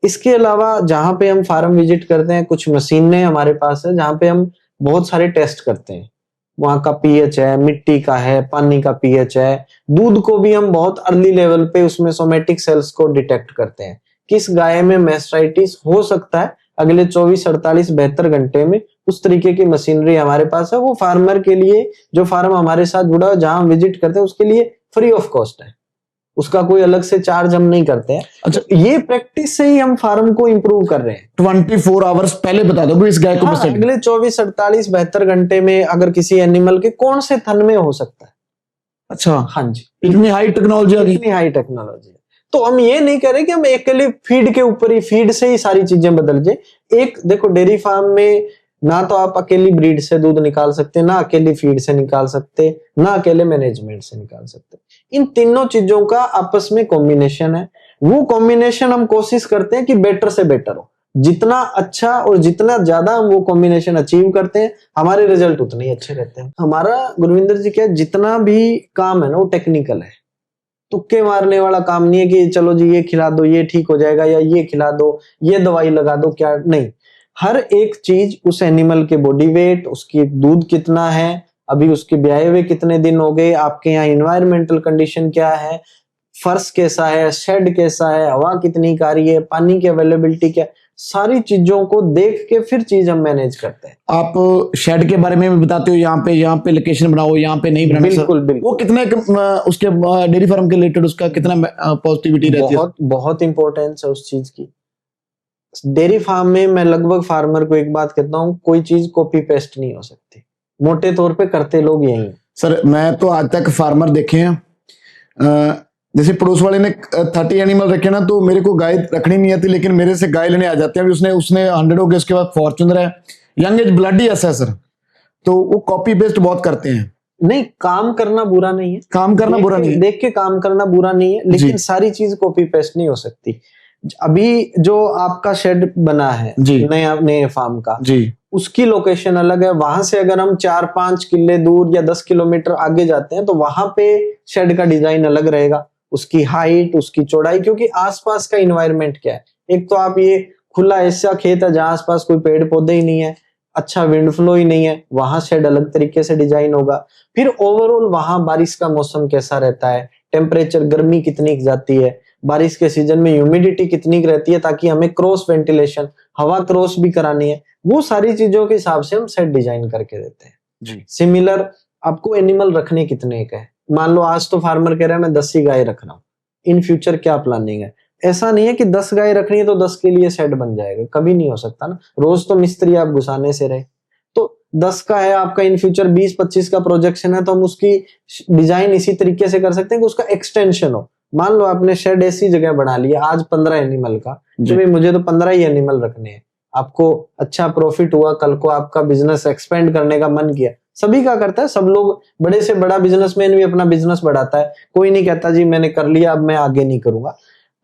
Speaker 1: इसके अलावा जहां पे हम फार्म विजिट करते हैं, कुछ मशीनें हमारे पास है जहां पे हम बहुत सारे टेस्ट करते हैं। वहां का पीएच है, मिट्टी का है, पानी का पीएच है, दूध को भी हम बहुत अर्ली लेवल पे उसमें सोमेटिक सेल्स को डिटेक्ट करते हैं, किस गाय में मेस्टाइटिस हो सकता है अगले 24-48-72 घंटे में। उस तरीके की मशीनरी हमारे पास है, वो फार्मर के लिए, जो फार्म हमारे साथ जुड़ा है, जहां हम विजिट करते हैं उसके लिए फ्री ऑफ कॉस्ट है, उसका कोई अलग से चार्ज हम नहीं करते हैं।
Speaker 2: अच्छा,
Speaker 1: ये प्रैक्टिस से ही हम फार्म को इंप्रूव कर रहे हैं।
Speaker 2: 24 आवर्स पहले बता दो इस गाय को
Speaker 1: हाँ, अगले 24-48-72 घंटे में अगर किसी एनिमल के कौन से थन में हो सकता है।
Speaker 2: अच्छा
Speaker 1: हाँ जी,
Speaker 2: इतनी हाई टेक्नोलॉजी आ गई।
Speaker 1: इतनी हाई टेक्नोलॉजी है। तो हम ये नहीं कह रहे कि हम अकेले फीड के ऊपर ही, फीड से ही सारी चीजें बदल जाए। एक देखो, डेयरी फार्म में ना तो आप अकेली ब्रीड से दूध निकाल सकते, ना अकेली फीड से निकाल सकते, ना अकेले मैनेजमेंट से निकाल सकते। इन तीनों चीजों का आपस में कॉम्बिनेशन है। वो कॉम्बिनेशन हम कोशिश करते हैं कि बेटर से बेटर हो। जितना अच्छा और जितना ज्यादा हम वो कॉम्बिनेशन अचीव करते हैं, हमारे रिजल्ट उतने ही अच्छे रहते हैं। हमारा गुरविंदर जी क्या, जितना भी काम है ना वो टेक्निकल है, तुक्के मारने वाला काम नहीं है कि चलो जी ये खिला दो ये ठीक हो जाएगा, या ये खिला दो ये दवाई लगा दो, क्या नहीं। हर एक चीज उस एनिमल के बॉडी वेट, उसकी दूध कितना है, अभी उसके ब्याए हुए कितने दिन हो गए, आपके यहाँ इन्वायरमेंटल कंडीशन क्या है, फर्श कैसा है, शेड कैसा है, हवा कितनी आ रही है, पानी की अवेलेबिलिटी क्या, सारी चीजों को देख के फिर चीज हम मैनेज करते हैं।
Speaker 2: आप शेड के बारे में भी बताते हो, यहाँ पे लोकेशन बनाओ, यहाँ पे नहीं बनाना।
Speaker 1: बिल्कुल बिल्कुल।
Speaker 2: वो कितने उसके डेयरी फार्म के रिलेटेड उसका कितना पॉजिटिविटी रहती है?
Speaker 1: बहुत बहुत इंपॉर्टेंस है उस चीज की। डेयरी फार्म में मैं लगभग फार्मर को एक बात कहता हूँ, कोई चीज कॉपी पेस्ट नहीं हो सकती, मोटे तौर पे करते लोग यही हैं।
Speaker 2: सर मैं तो आज तक फार्मर देखे हैं, जैसे पड़ोस वाले ने 30 एनिमल रखे ना, तो मेरे को गाय रखनी नहीं आती, लेकिन मेरे से गाय लेने आ जाते हैं। अभी उसने 100 हो गए, उसके बाद फॉर्च्यूनर है, यंग एज ब्लड ही ऐसा है सर। तो वो कॉपी पेस्ट बहुत करते हैं।
Speaker 1: नहीं, काम करना बुरा नहीं है,
Speaker 2: काम करना बुरा नहीं है,
Speaker 1: देख के काम करना बुरा नहीं है, लेकिन सारी चीज कॉपी पेस्ट नहीं हो सकती। अभी जो आपका शेड बना है नए फार्म का जी, उसकी लोकेशन अलग है। वहां से अगर हम 4-5 किले दूर या 10 किलोमीटर आगे जाते हैं तो वहां पे शेड का डिजाइन अलग रहेगा, उसकी हाइट, उसकी चौड़ाई, क्योंकि आसपास का इन्वायरमेंट क्या है। एक तो आप ये खुला ऐसा खेत है जहां आसपास कोई पेड़ पौधे ही नहीं है, अच्छा विंड फ्लो ही नहीं है, वहां शेड अलग तरीके से डिजाइन होगा। फिर ओवरऑल वहां बारिश का मौसम कैसा रहता है, टेम्परेचर, गर्मी कितनी जाती है, बारिश के सीजन में ह्यूमिडिटी कितनी रहती है, ताकि हमें क्रॉस वेंटिलेशन, हवा क्रॉस भी करानी है, वो सारी चीजों के हिसाब से हम सेट डिजाइन करके देते हैं जी। सिमिलर आपको एनिमल रखने कितने का है, मान लो आज तो फार्मर कह रहा है मैं 10 ही गाय रख रहा हूँ, इन फ्यूचर क्या प्लानिंग है। ऐसा नहीं है कि 10 गाय रखनी है तो 10 के लिए सेट बन जाएगा, कभी नहीं हो सकता ना, रोज तो मिस्त्री आप घुसाने से रहे। तो 10 का है आपका, इन फ्यूचर 20-25 का प्रोजेक्शन है, तो हम उसकी डिजाइन इसी तरीके से कर सकते हैं कि उसका एक्सटेंशन हो। मान लो आपने शेड ऐसी जगह बना लिया आज 15 एनिमल का, तो भाई मुझे तो 15 ही एनिमल रखने हैं, आपको अच्छा प्रॉफिट हुआ, कल को आपका बिजनेस एक्सपेंड करने का मन किया, सभी का करता है, सब लोग, बड़े से बड़ा बिजनेसमैन भी अपना बिजनेस बढ़ाता है, कोई नहीं कहता जी मैंने कर लिया अब मैं आगे नहीं करूंगा।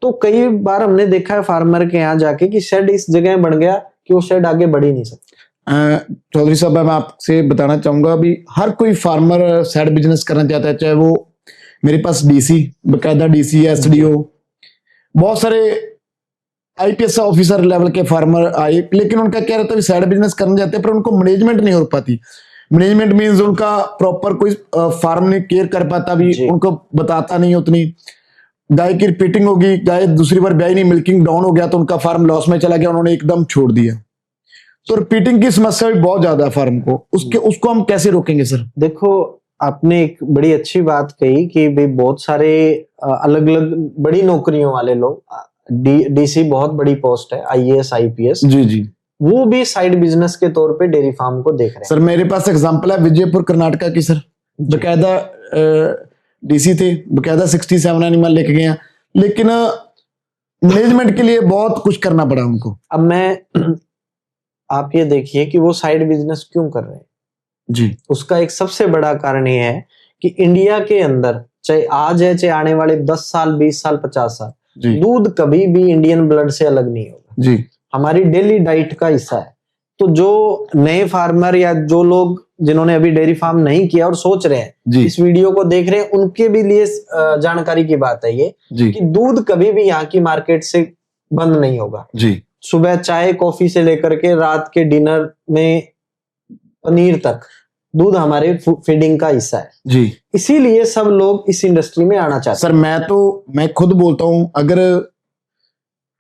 Speaker 1: तो कई बार हमने देखा है फार्मर के यहाँ जाके कि शेड इस जगह बन गया कि वो शेड आगे बढ़ ही नहीं सकता।
Speaker 2: चौधरी साहब, मैं आपसे बताना चाहूंगा, अभी हर कोई फार्मर साइड बिजनेस करना चाहता है, चाहे वो मेरे पास डीसी, बकायदा डीसी, एसडीओ, बहुत सारे आईपीएस ऑफिसर लेवल के फार्मर आए, लेकिन उनका क्या रहता है, साइड बिजनेस करना चाहते हैं पर उनको मैनेजमेंट नहीं हो पाती। मैनेजमेंट मींस उनका प्रॉपर कोई फार्म नहीं केयर कर पाता, भी उनको बताता नहीं उतनी। गाय की रिपीटिंग होगी, गाय दूसरी बार ब्याई नहीं, मिल्किंग डाउन हो गया तो उनका फार्म लॉस में चला गया, उन्होंने एकदम छोड़ दिया। तो रिपीटिंग की समस्या भी बहुत ज्यादा है फार्म को, उसको हम कैसे रोकेंगे सर?
Speaker 1: देखो, आपने एक बड़ी अच्छी बात कही कि भाई बहुत सारे अलग अलग बड़ी नौकरियों वाले लोग, डीसी बहुत बड़ी पोस्ट है, आईएएस आईपीएस,
Speaker 2: जी,
Speaker 1: वो भी साइड बिजनेस के तौर पे डेयरी फार्म को देख रहे हैं।
Speaker 2: सर मेरे पास एग्जांपल है विजयपुर कर्नाटका की सर, बकायदा डीसी थे, बकायदा 67 एनिमल लेके गए हैं, लेकिन मैनेजमेंट के लिए बहुत कुछ करना पड़ा उनको।
Speaker 1: अब आप ये देखिए कि वो साइड बिजनेस क्यों कर रहे हैं
Speaker 2: जी।
Speaker 1: उसका एक सबसे बड़ा कारण ये है कि इंडिया के अंदर, चाहे आज है चाहे आने वाले 10 साल 20 साल 50 साल, दूध कभी भी इंडियन ब्लड से अलग नहीं होगा
Speaker 2: जी,
Speaker 1: हमारी डेली डाइट का हिस्सा है। तो जो नए फार्मर या जो लोग जिन्होंने अभी डेयरी फार्म नहीं किया और सोच रहे हैं, इस वीडियो को देख रहे हैं, उनके भी लिए जानकारी की बात है ये कि दूध कभी भी यहाँ की मार्केट से बंद नहीं होगा
Speaker 2: जी।
Speaker 1: सुबह चाय कॉफी से लेकर के रात के डिनर में पनीर तक दूध हमारे फीडिंग का हिस्सा है
Speaker 2: जी।
Speaker 1: इसीलिए सब लोग इस इंडस्ट्री में आना चाहते हैं।
Speaker 2: सर मैं खुद बोलता हूं,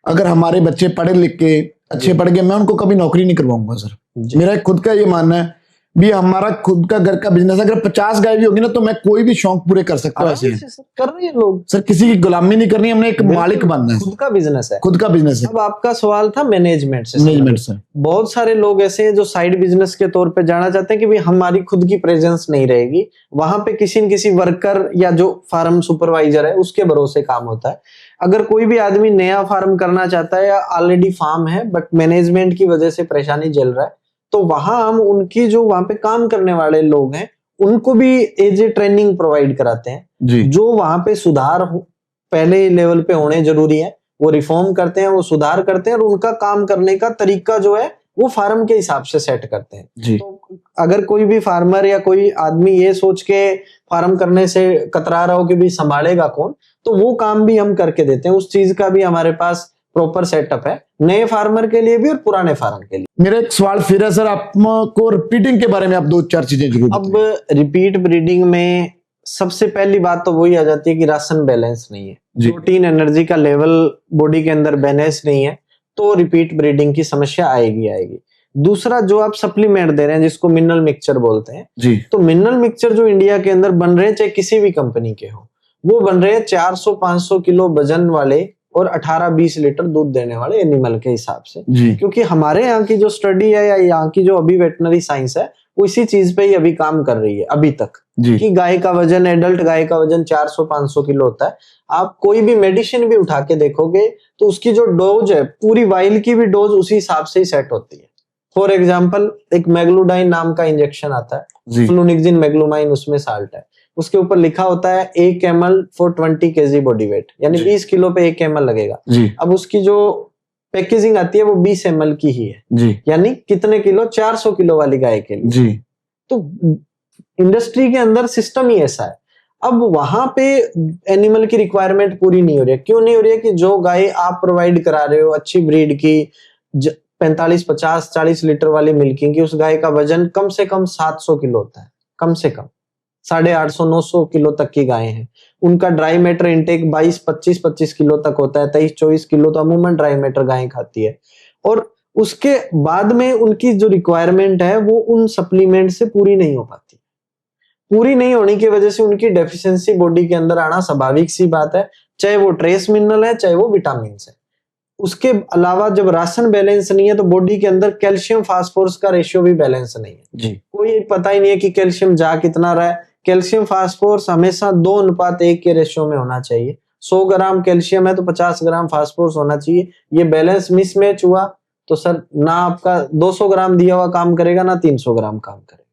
Speaker 2: अगर हमारे बच्चे पढ़े लिख के अच्छे पढ़ गए, मैं उनको कभी नौकरी नहीं करवाऊंगा सर। मेरा खुद का ये मानना है भी हमारा खुद का घर का बिजनेस, अगर 50 गाय भी होगी ना तो मैं कोई भी शौक पूरे कर सकता हूँ। ऐसे
Speaker 1: कर रहे हैं लोग
Speaker 2: सर, किसी की गुलामी नहीं करनी, हमने एक मालिक बनना है,
Speaker 1: खुद का बिजनेस है,
Speaker 2: खुद का बिजनेस है।
Speaker 1: अब आपका सवाल था मैनेजमेंट से।
Speaker 2: मैनेजमेंट सर,
Speaker 1: बहुत सारे लोग ऐसे हैं जो साइड बिजनेस के तौर पे जाना चाहते हैं कि भाई हमारी खुद की प्रेजेंस नहीं रहेगी, वहां पे किसी न किसी वर्कर या जो फार्म सुपरवाइजर है उसके भरोसे काम होता है। अगर कोई भी आदमी नया फार्म करना चाहता है या ऑलरेडी फार्म है बट मैनेजमेंट की वजह से परेशानी झेल रहा है, तो वहां हम उनकी जो वहां पे काम करने वाले लोग हैं उनको भी एज ए ट्रेनिंग प्रोवाइड कराते हैं। जो वहां पे सुधार पहले लेवल पे होने जरूरी है वो रिफॉर्म करते हैं, वो सुधार करते हैं और उनका काम करने का तरीका जो है वो फार्म के हिसाब से सेट करते हैं। तो अगर कोई भी फार्मर या कोई आदमी ये सोच के फार्म करने से कतरा रहा हो कि भी संभालेगा कौन, तो वो काम भी हम करके देते हैं। उस चीज का भी हमारे पास प्रॉपर सेटअप है, नए फार्मर के लिए भी और पुराने फार्म के लिए।
Speaker 2: मेरा एक सवाल फिर है सर, आपको रिपीटिंग के बारे में आप 2-4 चीजें जरूर।
Speaker 1: अब रिपीट ब्रीडिंग में सबसे पहली बात तो वही आ जाती है कि राशन बैलेंस नहीं है, प्रोटीन एनर्जी का लेवल बॉडी के अंदर बैलेंस नहीं है, तो रिपीट ब्रीडिंग की समस्या आएगी। दूसरा, जो आप सप्लीमेंट दे रहे हैं जिसको मिनरल मिक्सचर बोलते हैं जी, तो मिनरल मिक्सचर जो इंडिया के अंदर बन रहे हैं चाहे किसी भी कंपनी के हो, वो बन रहे हैं 400-500 किलो वजन वाले और 18-20 लीटर दूध देने वाले एनिमल के हिसाब से। क्योंकि हमारे यहाँ की जो स्टडी है या यहाँ की जो अभी वेटनरी साइंस है वो इसी चीज पे ही अभी काम कर रही है अभी तक कि गाय का वजन, एडल्ट गाय का वजन 400-500 किलो होता है। आप कोई भी मेडिसिन भी उठा के देखोगे तो उसकी जो डोज है पूरी वाइल की भी डोज उसी हिसाब से ही सेट होती है। फॉर एग्जाम्पल, एक मैग्लूडाइन नाम का इंजेक्शन आता है, फ्लूनिक्सिन मैग्लूमाइन उसमें साल्ट है, उसके ऊपर लिखा होता है 1 ml for 20 kg body weight, यानी 20 किलो पे 1 ml लगेगा। अब उसकी जो पैकेजिंग आती है वो 20 ml की ही है, यानी कितने किलो? 400 किलो वाली गाय के लिए। तो इंडस्ट्री के अंदर सिस्टम ही ऐसा है। अब वहां पे एनिमल की रिक्वायरमेंट पूरी नहीं हो रही है। क्यों नहीं हो रही है? कि जो गाय आप प्रोवाइड करा रहे हो अच्छी ब्रीड की 45, 50, 40 लीटर वाली मिल्किंग की, उस गाय का वजन कम से कम 700 किलो होता है, कम से कम 850, 900 किलो तक की गायें हैं। उनका ड्राई मैटर इंटेक 22, 25 किलो तक होता है, 23, 24 किलो तो अमूमन ड्राई मैटर गायें खाती है। और उसके बाद में उनकी जो रिक्वायरमेंट है वो उन सप्लीमेंट से पूरी नहीं हो पाती। पूरी नहीं होने की वजह से उनकी डेफिशिएंसी बॉडी के अंदर आना स्वाभाविक सी बात है, चाहे वो ट्रेस मिनरल है चाहे वो विटामिन है। उसके अलावा जब राशन बैलेंस नहीं है तो बॉडी के अंदर कैल्शियम फास्फोरस का रेशियो भी बैलेंस नहीं है। कोई पता ही नहीं है कि कैल्शियम जा कितना रहा है। कैल्शियम फास्फोरस हमेशा 2:1 के रेशियो में होना चाहिए। 100 ग्राम कैल्शियम है तो 50 ग्राम फास्फोरस होना चाहिए। ये बैलेंस मिसमैच हुआ तो सर ना आपका 200 ग्राम दिया हुआ काम करेगा ना 300 ग्राम काम करेगा।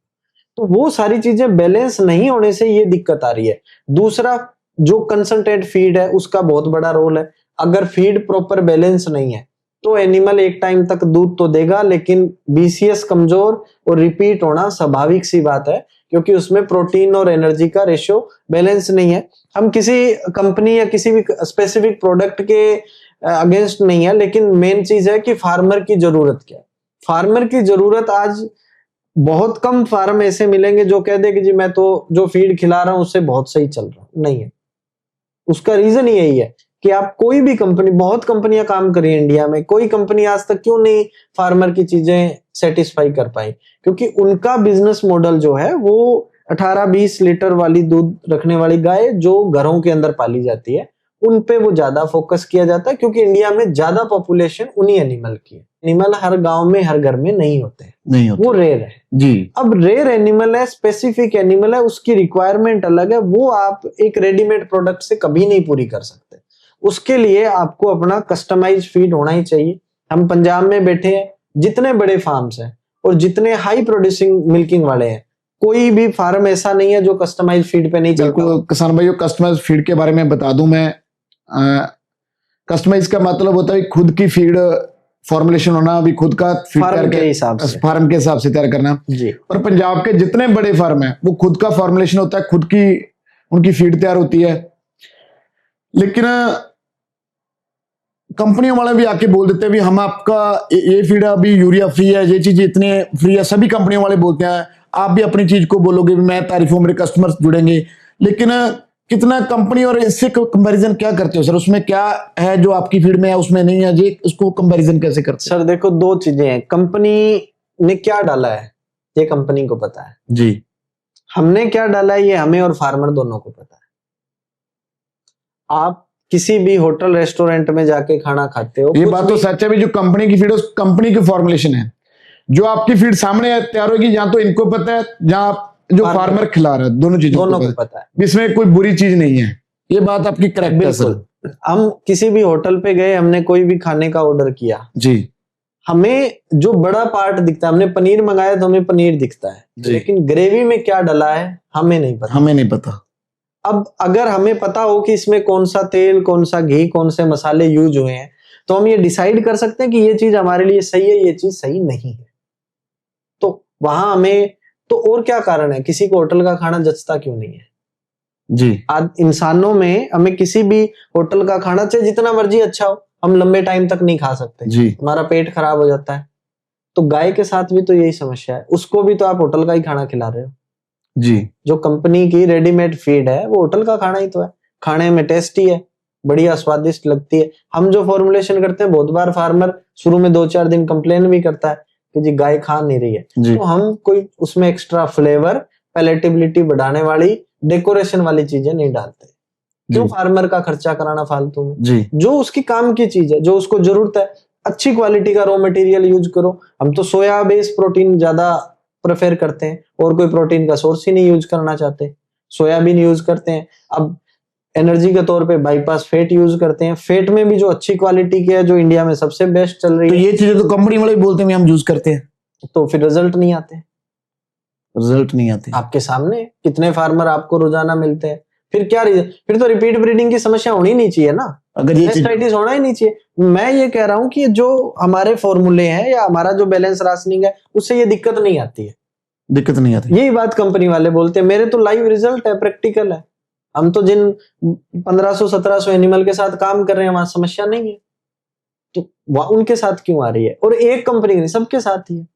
Speaker 1: तो वो सारी चीजें बैलेंस नहीं होने से ये दिक्कत आ रही है। दूसरा, जो कंसंट्रेट फीड है उसका बहुत बड़ा रोल है। अगर फीड प्रॉपर बैलेंस नहीं है तो एनिमल एक टाइम तक दूध तो देगा, लेकिन बीसीएस कमजोर और रिपीट होना स्वाभाविक सी बात है, क्योंकि उसमें प्रोटीन और एनर्जी का रेशियो बैलेंस नहीं है। हम किसी कंपनी या किसी भी स्पेसिफिक प्रोडक्ट के अगेंस्ट नहीं है, लेकिन मेन चीज है कि फार्मर की जरूरत क्या है। फार्मर की जरूरत आज बहुत कम फार्म ऐसे मिलेंगे जो कह दे कि जी मैं तो जो फीड खिला रहा हूं उससे बहुत सही चल रहा हूं, नहीं है। उसका रीजन यही है कि आप कोई भी कंपनी, बहुत कंपनियां काम कर रही है इंडिया में, कोई कंपनी आज तक क्यों नहीं फार्मर की चीजें सेटिस्फाई कर पाई, क्योंकि उनका बिजनेस मॉडल जो है वो 18-20 लीटर वाली दूध रखने वाली गाय जो घरों के अंदर पाली जाती है उन पे वो ज्यादा फोकस किया जाता है, क्योंकि इंडिया में ज्यादा पॉपुलेशन उन्हीं एनिमल की है। एनिमल हर गांव में हर घर में नहीं होते,
Speaker 2: नहीं होता
Speaker 1: वो रेयर है
Speaker 2: जी।
Speaker 1: अब रेयर एनिमल है, स्पेसिफिक एनिमल है, उसकी रिक्वायरमेंट अलग है, वो आप एक रेडीमेड प्रोडक्ट से कभी नहीं पूरी कर सकते। उसके लिए आपको अपना कस्टमाइज फीड होना ही चाहिए। हम पंजाब में बैठे हैं, जितने बड़े फार्म्स हैं और जितने हाई प्रोड्यूसिंग मिल्किंग वाले हैं, कोई भी फार्म ऐसा नहीं है जो कस्टमाइज फीड पे नहीं चलता।
Speaker 2: बिल्कुल किसान भाइयों, कस्टमाइज फीड के बारे में बता दूं मैं। कस्टमाइज का मतलब होता है खुद की फीड फॉर्मुलेशन होना, अभी खुद का फीड
Speaker 1: फार्म के हिसाब से,
Speaker 2: फार्म के हिसाब से तैयार करना
Speaker 1: जी।
Speaker 2: और पंजाब के जितने बड़े फार्म है वो खुद का फॉर्मुलेशन होता है, खुद की उनकी फीड तैयार होती है। लेकिन कंपनियों वाले भी आके बोल देते हैं भी हम आपका ये फीड अभी यूरिया फ्री है, ये चीज इतने फ्री है, सभी कंपनियों वाले बोलते हैं। आप भी अपनी चीज को बोलोगे भी मैं तारीफों, मेरे कस्टमर्स जुड़ेंगे, लेकिन कितना कंपनी और इससे कंपैरिजन क्या करते हो सर? उसमें क्या है जो आपकी फीड में है उसमें नहीं है, जी उसको कंपैरिजन कैसे करते
Speaker 1: सर देखो, दो चीजें हैं। कंपनी ने क्या डाला है ये कंपनी को पता है
Speaker 2: जी,
Speaker 1: हमने क्या डाला है ये हमें और फार्मर दोनों को पता है। आप किसी भी होटल रेस्टोरेंट में जाके खाना खाते हो,
Speaker 2: ये बात तो सच है भी, जो कंपनी की फीड है उस कंपनी की फॉर्मुलेशन है। जो आपकी फीड सामने तैयार होगी, जहां तो इनको पता है, जहां जो फार्मर खिला रहा है, दोनों चीजों
Speaker 1: दोनों को पता है,
Speaker 2: इसमें कोई बुरी चीज नहीं है। ये बात आपकी करेक्ट है सर।
Speaker 1: बिल्कुल। हम किसी भी होटल पे गए, हमने कोई भी खाने का ऑर्डर किया
Speaker 2: जी,
Speaker 1: हमें जो बड़ा पार्ट दिखता है, हमने पनीर मंगाया तो हमें पनीर दिखता है, लेकिन ग्रेवी में क्या डला है हमें नहीं पता।
Speaker 2: हमें नहीं पता।
Speaker 1: अब अगर हमें पता हो कि इसमें कौन सा तेल, कौन सा घी, कौन से मसाले यूज हुए हैं, तो हम ये डिसाइड कर सकते हैं कि ये चीज हमारे लिए सही है, ये चीज सही नहीं है। तो वहां हमें तो और क्या कारण है, किसी को होटल का खाना जचता क्यों नहीं है
Speaker 2: जी?
Speaker 1: आज इंसानों में हमें किसी भी होटल का खाना, चाहे जितना मर्जी अच्छा हो, हम लंबे टाइम तक नहीं खा सकते
Speaker 2: जी,
Speaker 1: हमारा पेट खराब हो जाता है। तो गाय के साथ भी तो यही समस्या है, उसको भी तो आप होटल का ही खाना खिला रहे हो।
Speaker 2: जी,
Speaker 1: जो कंपनी की रेडीमेड फीड है वो होटल का खाना ही तो है, खाने में टेस्टी है, बढ़िया स्वादिष्ट लगती है। हम जो फॉर्मुलेशन करते हैं, बहुत बार फार्मर शुरू में 2-4 दिन कंप्लेन भी करता है कि जी गाय खा नहीं रही है,
Speaker 2: जी,
Speaker 1: तो हम कोई उसमें एक्स्ट्रा फ्लेवर, पैलेटेबिलिटी बढ़ाने वाली, डेकोरेशन वाली चीजें नहीं डालते। क्यों फार्मर का खर्चा कराना फालतू में?
Speaker 2: जी,
Speaker 1: जो उसकी काम की चीज है, जो उसको जरूरत है, अच्छी क्वालिटी का रॉ मटेरियल यूज करो। हम तो सोया बेस्ड प्रोटीन ज्यादा प्रेफर करते हैं, और कोई प्रोटीन का सोर्स ही नहीं यूज करना चाहते। सोयाबीन यूज करते हैं, अब एनर्जी के तौर पे बाईपास फेट यूज करते हैं। फेट में भी जो अच्छी क्वालिटी की है, जो इंडिया में सबसे बेस्ट चल रही
Speaker 2: तो
Speaker 1: है,
Speaker 2: ये चीजें तो कंपनी वाले भी बोलते हैं हम यूज करते हैं,
Speaker 1: तो फिर रिजल्ट नहीं आते।
Speaker 2: रिजल्ट नहीं आते।
Speaker 1: आपके सामने कितने फार्मर आपको रोजाना मिलते हैं, फिर क्या रीजन? फिर तो रिपीट ब्रीडिंग की समस्या होनी नहीं चाहिए ना,
Speaker 2: अगर ये चीज
Speaker 1: पेस्टिसाइड्स होना ही नहीं चाहिए। मैं ये कह रहा हूं कि जो हमारे फॉर्मूले हैं या हमारा जो बैलेंस राशनिंग है, उससे ये दिक्कत नहीं आती है।
Speaker 2: दिक्कत नहीं आती,
Speaker 1: यही बात कंपनी वाले बोलते हैं। मेरे तो लाइव रिजल्ट है, प्रैक्टिकल है। हम तो जिन 1500-1700 एनिमल के साथ काम कर रहे हैं, वहां समस्या नहीं है, तो वहां उनके साथ क्यों आ रही है? और एक कंपनी नहीं, सबके साथ ही है।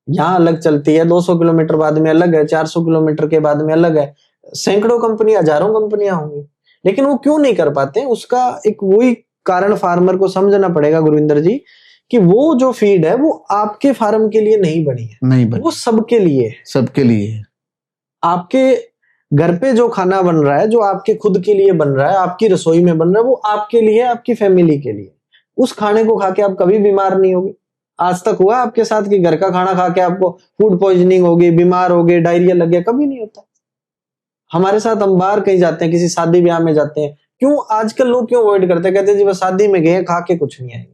Speaker 1: यहाँ अलग चलती है, 200 किलोमीटर बाद में अलग है, 400 किलोमीटर के बाद में अलग है, सैकड़ों कंपनी, हजारों कंपनियां होंगी, लेकिन वो क्यों नहीं कर पाते? उसका एक वही कारण फार्मर को समझना पड़ेगा गुरविंदर जी, कि वो जो फीड है वो आपके फार्म के लिए नहीं बनी है,
Speaker 2: नहीं बनी,
Speaker 1: वो सबके लिए है।
Speaker 2: सबके लिए है।
Speaker 1: आपके घर पे जो खाना बन रहा है, जो आपके खुद के लिए बन रहा है, आपकी रसोई में बन रहा है, वो आपके लिए, आपकी फैमिली के लिए। उस खाने को खा के आप कभी बीमार नहीं होगे। आज तक हुआ आपके साथ कि घर का खाना खा के आपको फूड पॉइजनिंग होगी, बीमार हो गए, डायरिया लग गया? कभी नहीं होता। हमारे साथ हम बाहर कहीं जाते हैं, किसी शादी ब्याह में जाते हैं, क्यों आजकल लोग क्यों अवॉइड करते हैं? कहते हैं जी बस शादी में गए, खा के कुछ नहीं आएंगे।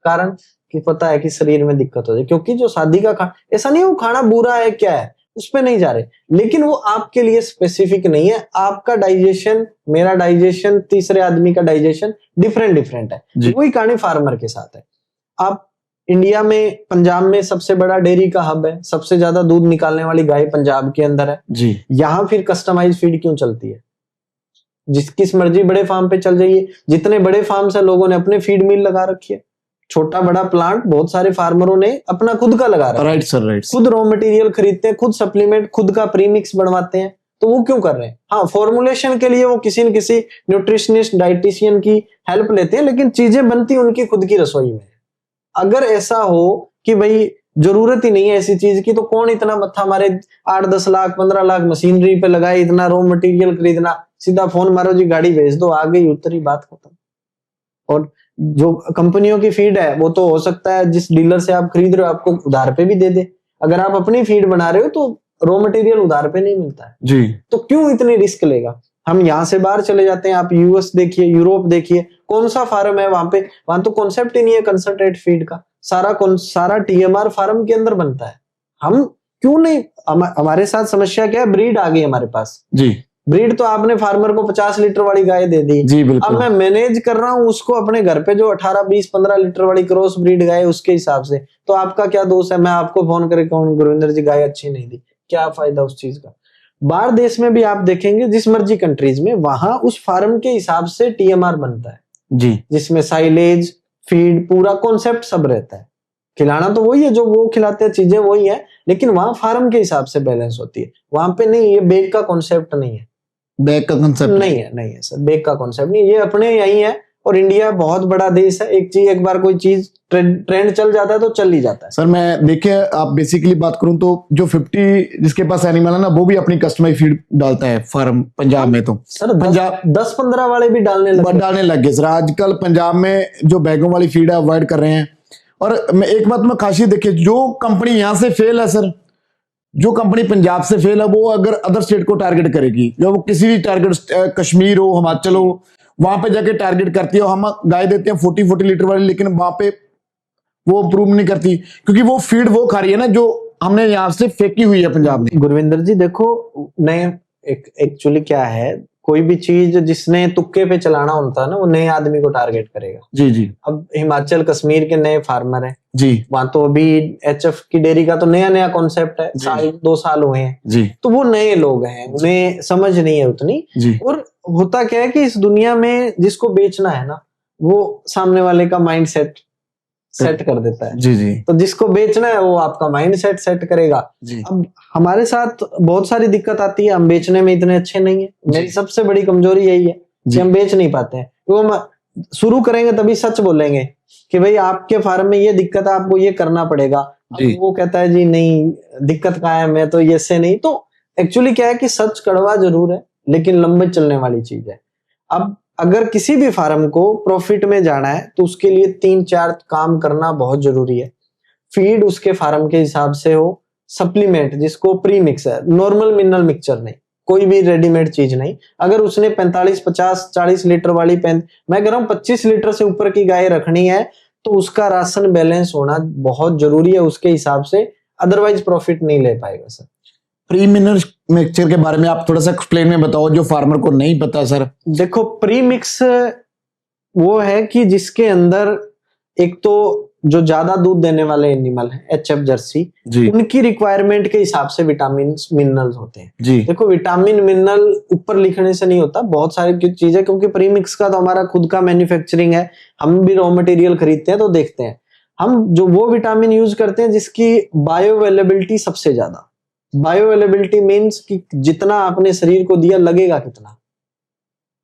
Speaker 1: कारण कि पता है कि शरीर में दिक्कत हो जाए, क्योंकि जो शादी का खाना, ऐसा नहीं है वो खाना बुरा है क्या है, उस पे नहीं जा रहे, लेकिन वो आपके लिए स्पेसिफिक नहीं है। आपका डाइजेशन, मेरा डाइजेशन, तीसरे आदमी का डाइजेशन डिफरेंट है। वही कहानी फार्मर के साथ है। आप इंडिया में पंजाब में सबसे बड़ा डेयरी का हब है, सबसे ज्यादा दूध निकालने वाली गाय पंजाब के अंदर है
Speaker 2: जी।
Speaker 1: यहाँ फिर कस्टमाइज फीड क्यों चलती है? किस मर्जी बड़े फार्म पे चल जाइए, जितने बड़े फार्म से लोगों ने अपने फीड मिल लगा रखी है, छोटा बड़ा प्लांट बहुत सारे फार्मरों ने अपना खुद का लगा रखा है।
Speaker 2: Right sir, right.
Speaker 1: खुद रॉ मटेरियल खरीदते हैं, खुद सप्लीमेंट, खुद का प्रीमिक्स बनवाते हैं, तो वो क्यों कर रहे हैं? हाँ, फॉर्मुलेशन के लिए वो किसी न किसी न्यूट्रिशनिस्ट, डाइटिशियन की हेल्प लेते हैं, लेकिन चीजें बनती उनकी खुद की रसोई में। अगर ऐसा हो कि भाई जरूरत ही नहीं है ऐसी चीज की, तो कौन इतना मत्था मारे 8-10 लाख 15 लाख मशीनरी पे लगाए, इतना रॉ मटेरियल खरीदना, सीधा फोन मारो जी गाड़ी भेज दो, आ गई, उतरी, बात खत्म। और जो कंपनियों की फीड है वो तो हो सकता है जिस डीलर से आप खरीद रहे हो आपको उधार पे भी दे दे, अगर आप अपनी फीड बना रहे हो तो रॉ मटेरियल उधार पे नहीं मिलता है
Speaker 2: जी।
Speaker 1: तो क्यों इतनी रिस्क लेगा? हम यहाँ से बाहर चले जाते हैं, आप यूएस देखिए, यूरोप देखिए, कौन सा फार्म है वहां पे? वहां तो कॉन्सेप्ट ही नहीं है कंसंट्रेट फीड का, सारा टीएमआर फार्म के अंदर बनता है। हम क्यों नहीं, हमारे साथ समस्या क्या है? ब्रीड आ गई हमारे पास
Speaker 2: जी।
Speaker 1: ब्रीड तो आपने फार्मर को 50 लीटर वाली गाय दे दी
Speaker 2: जी बिल्कुल।
Speaker 1: अब मैं मैनेज कर रहा हूं उसको अपने घर पे जो 18, 20, 15 लीटर वाली क्रॉस ब्रीड गाय उसके हिसाब से, तो आपका क्या दोष है? मैं आपको फोन करके कहूँ गुरविंदर जी गाय अच्छी नहीं दी, क्या फायदा उस चीज का? बाहर देश में भी आप देखेंगे जिस मर्जी कंट्रीज में, वहां उस फार्म के हिसाब से टीएमआर बनता है
Speaker 2: जी,
Speaker 1: जिसमें साइलेज, फीड, पूरा कॉन्सेप्ट सब रहता है। खिलाना तो वही है, जो वो खिलाते हैं चीजें वही है, लेकिन वहां फार्म के हिसाब से बैलेंस होती है। वहां पे नहीं, ये बेग का कॉन्सेप्ट नहीं है,
Speaker 2: बैग का कंसेप्ट
Speaker 1: नहीं है सर, बेग का कॉन्सेप्ट नहीं, ये अपने यही है। और इंडिया बहुत बड़ा देश है, एक बार कोई चीज ट्रेंड चल जाता है तो चल ही जाता है।
Speaker 2: सर मैं देखिए, आप बेसिकली बात करूं तो जो 50 जिसके पास एनिमल है ना, वो भी अपनी कस्टमाइज फीड डालता है फार्म पंजाब में। तो
Speaker 1: सर
Speaker 2: पंजाब
Speaker 1: 10-15 वाले भी डालने
Speaker 2: लग गए सर। आजकल पंजाब में जो बैगों वाली फीड है अवॉइड कर रहे हैं। और मैं एक बात में खासियत देखिए, जो कंपनी यहाँ से फेल है सर, जो कंपनी पंजाब से फेल है, वो अगर अदर स्टेट को टारगेट करेगी, जो वो किसी भी टारगेट, कश्मीर हो, हिमाचल हो, वहां पे जाके टारगेट करती है। हम गाय देते हैं 40 लीटर वाली, लेकिन वहां पे वो अप्रूव नहीं करती, क्योंकि वो फीड वो खा रही है ना जो हमने यहाँ से फेंकी हुई है पंजाब में।
Speaker 1: गुरविंदर जी देखो, नए एक्चुअली क्या है, कोई भी चीज जिसने तुक्के पे चलाना होता है ना, वो नए आदमी को टारगेट करेगा।
Speaker 2: जी जी।
Speaker 1: अब हिमाचल कश्मीर के नए फार्मर हैं
Speaker 2: जी,
Speaker 1: वहां तो अभी एचएफ की डेयरी का तो नया कॉन्सेप्ट है, 2 साल हुए हैं
Speaker 2: जी,
Speaker 1: तो वो नए लोग हैं, उन्हें समझ नहीं है उतनी
Speaker 2: जी।
Speaker 1: और होता क्या है कि इस दुनिया में जिसको बेचना है ना, वो सामने वाले का माइंड सेट कर देता है।
Speaker 2: जी जी।
Speaker 1: तो जिसको बेचना है वो आपका माइंड सेट करेगा।
Speaker 2: जी।
Speaker 1: अब हमारे साथ बहुत सारी दिक्कत आती है, हम बेचने में इतने अच्छे नहीं है। मेरी सबसे बड़ी कमजोरी यही है कि हम बेच नहीं पाते हैं। तो हम शुरू करेंगे तभी सच बोलेंगे कि भाई आपके फार्म में ये दिक्कत है, आपको ये करना पड़ेगा। अब वो कहता है जी नहीं दिक्कत कहाँ है, मैं तो ये से नहीं। तो एक्चुअली क्या है कि सच कड़वा जरूर है लेकिन लंबे चलने वाली चीज है। अब अगर किसी भी फार्म को प्रॉफिट में जाना है तो उसके लिए 3-4 काम करना बहुत जरूरी है। फीड उसके फार्म के हिसाब से हो, सप्लीमेंट जिसको प्री मिक्स है, नॉर्मल मिनरल मिक्सचर नहीं, कोई भी रेडीमेड चीज नहीं। अगर उसने 45, 50, 40 लीटर वाली मैं कह रहा हूँ 25 लीटर से ऊपर की गाय रखनी है तो उसका राशन बैलेंस होना बहुत जरूरी है उसके हिसाब से, अदरवाइज प्रॉफिट नहीं ले पाएगा सर।
Speaker 2: प्री मिनरल मिक्सचर के बारे में आप थोड़ा सा एक्सप्लेन में बताओ, जो फार्मर को नहीं पता सर।
Speaker 1: देखो प्री मिक्स वो है कि जिसके अंदर एक तो जो ज्यादा दूध देने वाले एनिमल है, एचएफ जर्सी, उनकी रिक्वायरमेंट के हिसाब से विटामिन मिनरल्स होते हैं। जी। देखो विटामिन मिनरल ऊपर लिखने से नहीं होता, बहुत सारी चीजें, क्योंकि प्री मिक्स का तो हमारा खुद का मैन्युफैक्चरिंग है, हम भी रॉ मटेरियल खरीदते हैं तो देखते हैं। हम जो वो विटामिन यूज करते हैं जिसकी बायो अवेलेबिलिटी सबसे ज्यादा। बायो अवेलेबिलिटी मीन्स कि जितना आपने शरीर को दिया लगेगा कितना।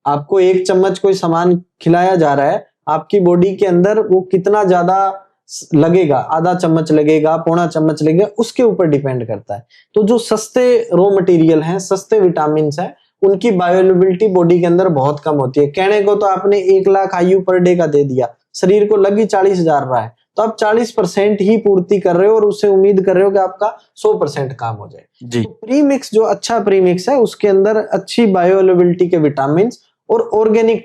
Speaker 1: आपको 1 चम्मच कोई सामान खिलाया जा रहा है, आपकी बॉडी के अंदर वो कितना ज्यादा लगेगा, आधा चम्मच लगेगा, पौना चम्मच लगेगा, उसके ऊपर डिपेंड करता है। तो जो सस्ते रॉ मटेरियल हैं, सस्ते विटामिन हैं, उनकी बायोअवेलेबिलिटी बॉडी के अंदर बहुत कम होती है। कहने को तो आपने 1 लाख आयु पर डे का दे दिया, शरीर को लगी 40,000 रहा है, तो आप 40% ही पूर्ति कर रहे हो और उससे उम्मीद कर रहे हो कि आपका 100% काम हो जाए। तो प्री मिक्स जो अच्छा प्री मिक्स है उसके अंदर अच्छी बायोअवेलेबिलिटी के विटामिन और ऑर्गेनिक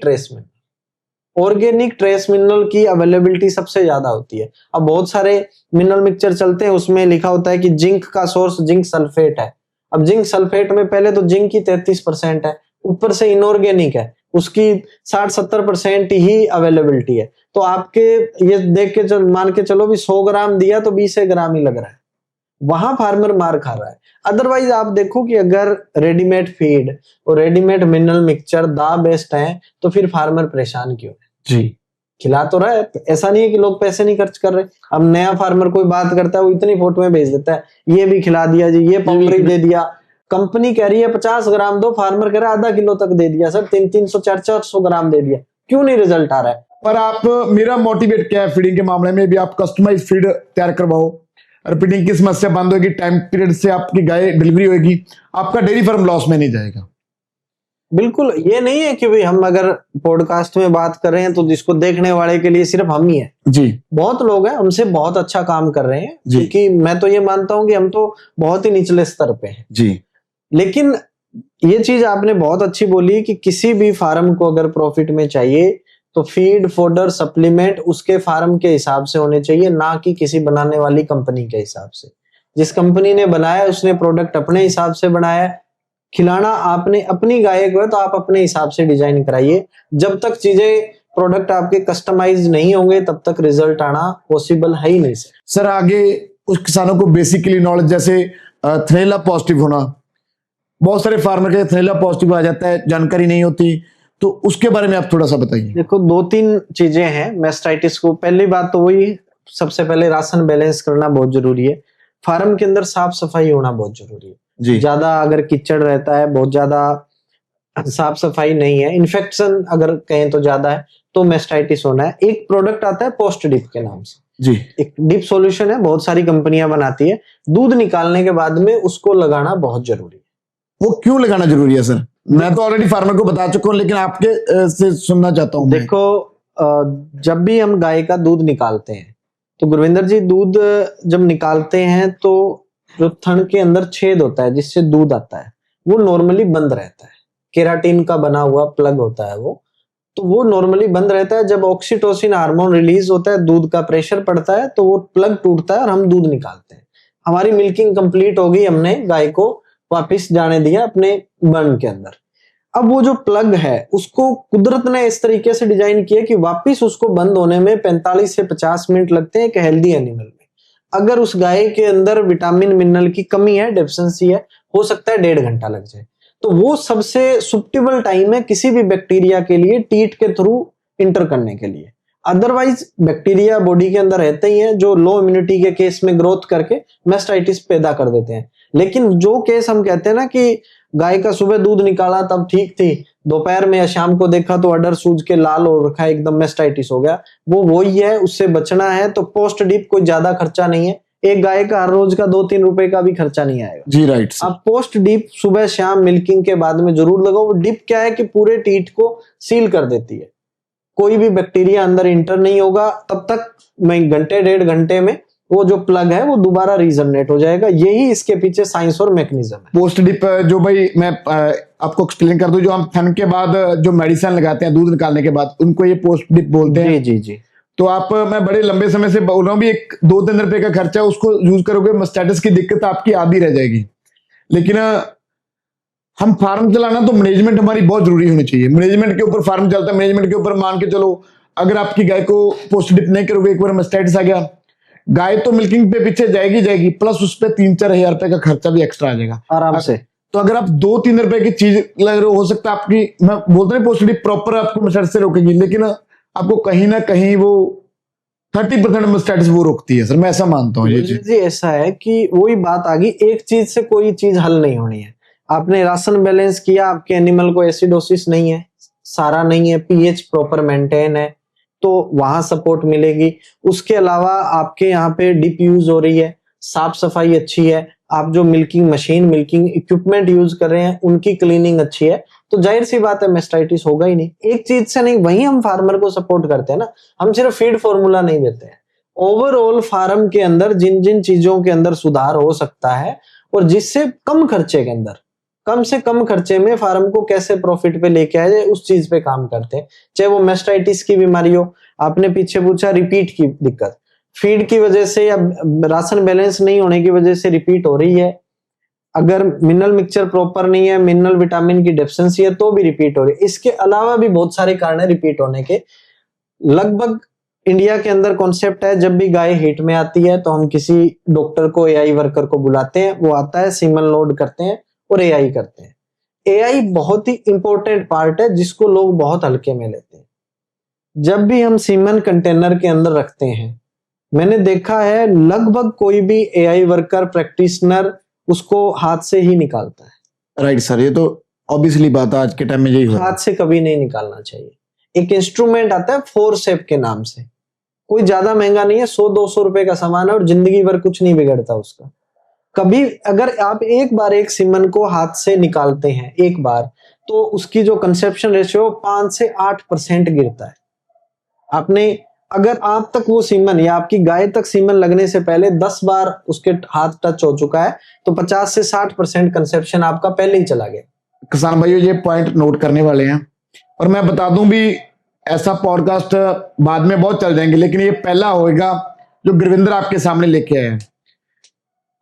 Speaker 1: ट्रेस मिनरल की अवेलेबिलिटी सबसे ज्यादा होती है। अब बहुत सारे मिनरल मिक्सचर चलते हैं, उसमें लिखा होता है कि जिंक का सोर्स जिंक सल्फेट है। अब जिंक सल्फेट में पहले तो जिंक की 33% है, ऊपर से इनऑर्गेनिक है, उसकी 60-70% ही अवेलेबिलिटी है। तो आपके ये देख के मान के चलो भी 100 ग्राम दिया तो 20 ग्राम ही लग रहा है, वहां फार्मर मार खा रहा है। अदरवाइज आप देखो कि अगर रेडीमेड फीड और रेडीमेड मिनरल मिक्सचर दा बेस्ट है तो फिर फार्मर परेशान क्यों है?
Speaker 2: जी
Speaker 1: खिला तो रहा है, ऐसा नहीं है कि लोग पैसे नहीं खर्च कर रहे। अब नया फार्मर कोई बात करता है वो इतनी फोटो में भेज देता है, ये भी खिला दिया जी, ये पाउडर दे दिया, कंपनी कह रही है 50 ग्राम दो, फार्मर कह रहा है आधा किलो तक दे दिया सर, 300 400 ग्राम दे दिया, क्यों नहीं रिजल्ट आ रहा है?
Speaker 2: पर आप मेरा मोटिवेट क्या है फीडिंग के मामले में भी, आप कस्टमाइज फीड तैयार करवाओ, रिपीटिंग की समस्या बंद होगी, टाइम पीरियड से आपकी गाय डिलीवरी होगी, आपका डेयरी फार्म लॉस में नहीं जाएगा।
Speaker 1: बिल्कुल, ये नहीं है कि भाई हम अगर पॉडकास्ट में बात कर रहे हैं तो जिसको देखने वाले के लिए सिर्फ हम ही है
Speaker 2: जी,
Speaker 1: बहुत लोग हैं हमसे बहुत अच्छा काम कर रहे हैं, क्योंकि मैं तो ये मानता हूं कि हम तो बहुत ही निचले स्तर पे हैं
Speaker 2: जी।
Speaker 1: लेकिन ये चीज आपने बहुत अच्छी बोली कि किसी भी फार्म को अगर प्रॉफिट में चाहिए तो फीड फोडर सप्लीमेंट उसके फार्म के हिसाब से होने चाहिए, ना कि किसी बनाने वाली कंपनी के हिसाब से। जिस कंपनी ने बनाया उसने प्रोडक्ट अपने हिसाब से बनाया, खिलाना आपने अपनी गाय को है तो आप अपने हिसाब से डिजाइन कराइए। जब तक चीजें प्रोडक्ट आपके कस्टमाइज नहीं होंगे तब तक रिजल्ट आना पॉसिबल है ही नहीं
Speaker 2: सर आगे उस किसानों को बेसिकली नॉलेज, जैसे थ्रेला पॉजिटिव होना, बहुत सारे फार्मर के थ्रेला पॉजिटिव आ जाता है, जानकारी नहीं होती, तो उसके बारे में आप थोड़ा सा बताइए।
Speaker 1: देखो 2-3 चीजें हैं मैस्टाइटिस को। पहली बात तो वही, सबसे पहले राशन बैलेंस करना बहुत जरूरी है, फार्म के अंदर साफ सफाई होना बहुत जरूरी है। ज्यादा अगर कीचड़ रहता है, बहुत ज्यादा साफ सफाई नहीं है, इन्फेक्शन अगर कहें तो ज्यादा है, तो मैस्टाइटिस होना है। एक प्रोडक्ट आता है पोस्ट डिप के नाम से
Speaker 2: जी,
Speaker 1: एक डिप सॉल्यूशन है, बहुत सारी कंपनियां बनाती है। दूध निकालने के बाद में उसको लगाना बहुत जरूरी है।
Speaker 2: वो क्यों लगाना जरूरी है सर? मैं तो ऑलरेडी फार्मर को बता चुका हूँ, लेकिन आपके से सुनना चाहता हूँ।
Speaker 1: देखो जब भी हम गाय का दूध निकालते हैं तो गुरविंदर जी, दूध जब निकालते हैं तो जो थन के अंदर छेद होता है जिससे दूध आता है वो नॉर्मली बंद रहता है, केराटिन का बना हुआ प्लग होता है वो, तो वो नॉर्मली बंद रहता है। जब ऑक्सीटोसिन हार्मोन रिलीज होता है, दूध का प्रेशर पड़ता है, तो वो प्लग टूटता है और हम दूध निकालते हैं। हमारी मिल्किंग कंप्लीट हो गई, हमने गाय को वापस जाने दिया अपने बर्न के अंदर। अब वो जो प्लग है उसको कुदरत ने इस तरीके से डिजाइन किया कि वापस उसको बंद होने में 45 से 50 मिनट लगते हैं एक हेल्दी एनिमल में। अगर उस गाय के अंदर विटामिन मिनरल की कमी है, डेफिशिएंसी है, हो सकता है 1.5 घंटा लग जाए। तो वो सबसे सुटेबल टाइम है किसी भी बैक्टीरिया के लिए टीट के थ्रू इंटर करने के लिए। अदरवाइज बैक्टीरिया बॉडी के अंदर रहते ही हैं जो लो इम्यूनिटी के केस में ग्रोथ करके मैस्टाइटिस पैदा कर देते हैं। लेकिन जो केस हम कहते हैं ना कि गाय का सुबह दूध निकाला तब ठीक थी, दोपहर में या शाम को देखा तो अडर सूज के लाल हो रखा है, एकदम मैस्टाइटिस हो गया, वो वही है, उससे बचना है। तो पोस्ट डिप कोई ज्यादा खर्चा नहीं है, एक गाय का हर रोज का 2-3 रुपए का भी खर्चा नहीं आएगा
Speaker 2: जी। राइट।
Speaker 1: अब पोस्ट डिप सुबह शाम मिल्किंग के बाद में जरूर लगाओ। वो डिप क्या है कि पूरे टीट को सील कर देती है, कोई भी बैक्टीरिया अंदर इंटर नहीं होगा तब तक। मैं घंटे 1.5 घंटे में वो जो प्लग है वो दोबारा रीजनरेट हो जाएगा। यही इसके पीछे साइंस और मैकेनिज्म है।
Speaker 2: पोस्ट डिप जो भाई मैं आपको एक्सप्लेन कर दूं, जो हम थन के बाद जो मेडिसिन लगाते हैं दूध निकालने के बाद, उनको ये पोस्ट डिप बोलते हैं।
Speaker 1: जी जी जी।
Speaker 2: तो आप, मैं बड़े लंबे समय से बोल रहा हूँ भी 1-2-3 रुपए का खर्चा, उसको यूज करोगे मैस्टाइटिस की दिक्कत आपकी आधी रह जाएगी। लेकिन हम फार्म चलाना तो मैनेजमेंट हमारी बहुत जरूरी होनी चाहिए। मैनेजमेंट के ऊपर फार्म चलता है, मैनेजमेंट के ऊपर मान के चलो अगर आपकी गाय को पोस्ट डिप नहीं करोगे, एक बार मैस्टाइटिस आ गया, गाय तो मिल्किंग पे पीछे जाएगी, प्लस उस पर 3-4 हजार रुपए का खर्चा भी एक्स्ट्रा आ जाएगा
Speaker 1: आराम से।
Speaker 2: तो अगर आप 2-3 रुपए की चीज लग रहे हो सकता है आपकी, मैं बोलते नहीं पोस्ट डिप प्रॉपर आपको मैस्टाइटिस से रोकेगी, लेकिन आपको कहीं ना कहीं वो 30% मैस्टाइटिस वो रोकती है सर, मैं ऐसा मानता हूँ।
Speaker 1: जी ऐसा है कि वही बात आ गई, एक चीज से कोई चीज हल नहीं होनी है। आपने राशन बैलेंस किया, आपके एनिमल को एसिडोसिस नहीं है, सारा नहीं है, पीएच प्रॉपर मेंटेन है, तो वहां सपोर्ट मिलेगी। उसके अलावा आपके यहाँ पे डिप यूज हो रही है, साफ सफाई अच्छी है, आप जो milking machine milking equipment use कर रहे हैं उनकी क्लीनिंग अच्छी है, तो जाहिर सी बात है मैस्टाइटिस होगा ही नहीं। एक चीज से नहीं, वही हम फार्मर को सपोर्ट करते हैं ना, हम सिर्फ फीड फॉर्मूला नहीं देते हैं, ओवरऑल फार्म के अंदर जिन जिन चीजों के अंदर सुधार हो सकता है और जिससे कम खर्चे के अंदर, कम से कम खर्चे में फार्म को कैसे प्रॉफिट पे लेके आए जाए, उस चीज पे काम करते हैं। चाहे वो मैस्टाइटिस की बीमारी हो, आपने पीछे पूछा रिपीट की दिक्कत, फीड की वजह से या राशन बैलेंस नहीं होने की वजह से रिपीट हो रही है। अगर मिनरल मिक्सचर प्रॉपर नहीं है, मिनरल विटामिन की डेफिशिएंसी है, तो भी रिपीट हो रही है। इसके अलावा भी बहुत सारे कारण है रिपीट होने के। लगभग इंडिया के अंदर कॉन्सेप्ट है, जब भी गाय हीट में आती है तो हम किसी डॉक्टर को, एआई वर्कर को बुलाते हैं, वो आता है, सीमन लोड करते हैं और एआई करते हैं। एआई बहुत ही इंपॉर्टेंट पार्ट है जिसको लोग बहुत हल्के में लेते हैं। जब भी हम सीमन कंटेनर के अंदर रखते हैं, मैंने देखा है लगभग कोई भी एआई वर्कर, प्रैक्टिशनर उसको हाथ से ही निकालता है।
Speaker 2: राइट सर, ये तो ऑब्वियसली बात है, आज के टाइम में यही हो रहा है।
Speaker 1: हाथ से कभी नहीं निकालना चाहिए। एक इंस्ट्रूमेंट आता है फोरसेप के नाम से, कोई ज्यादा महंगा नहीं है, 100-200 रुपए का सामान है और जिंदगी भर कुछ नहीं बिगड़ता उसका। कभी अगर आप एक बार एक सीमन को हाथ से निकालते हैं एक बार, तो उसकी जो कंसेप्शन रेशियो 5 से 8% गिरता है। आपने अगर आप तक वो सीमन या आपकी गाय तक सीमन लगने से पहले 10 बार उसके हाथ टच हो चुका है, तो 50 से 60% कंसेप्शन आपका पहले ही चला गया।
Speaker 2: किसान भाइयों, ये पॉइंट नोट करने वाले हैं। और मैं बता दूं भी, ऐसा पॉडकास्ट बाद में बहुत चल जाएंगे, लेकिन ये पहला होगा जो गुरविंदर आपके सामने लेके आए हैं।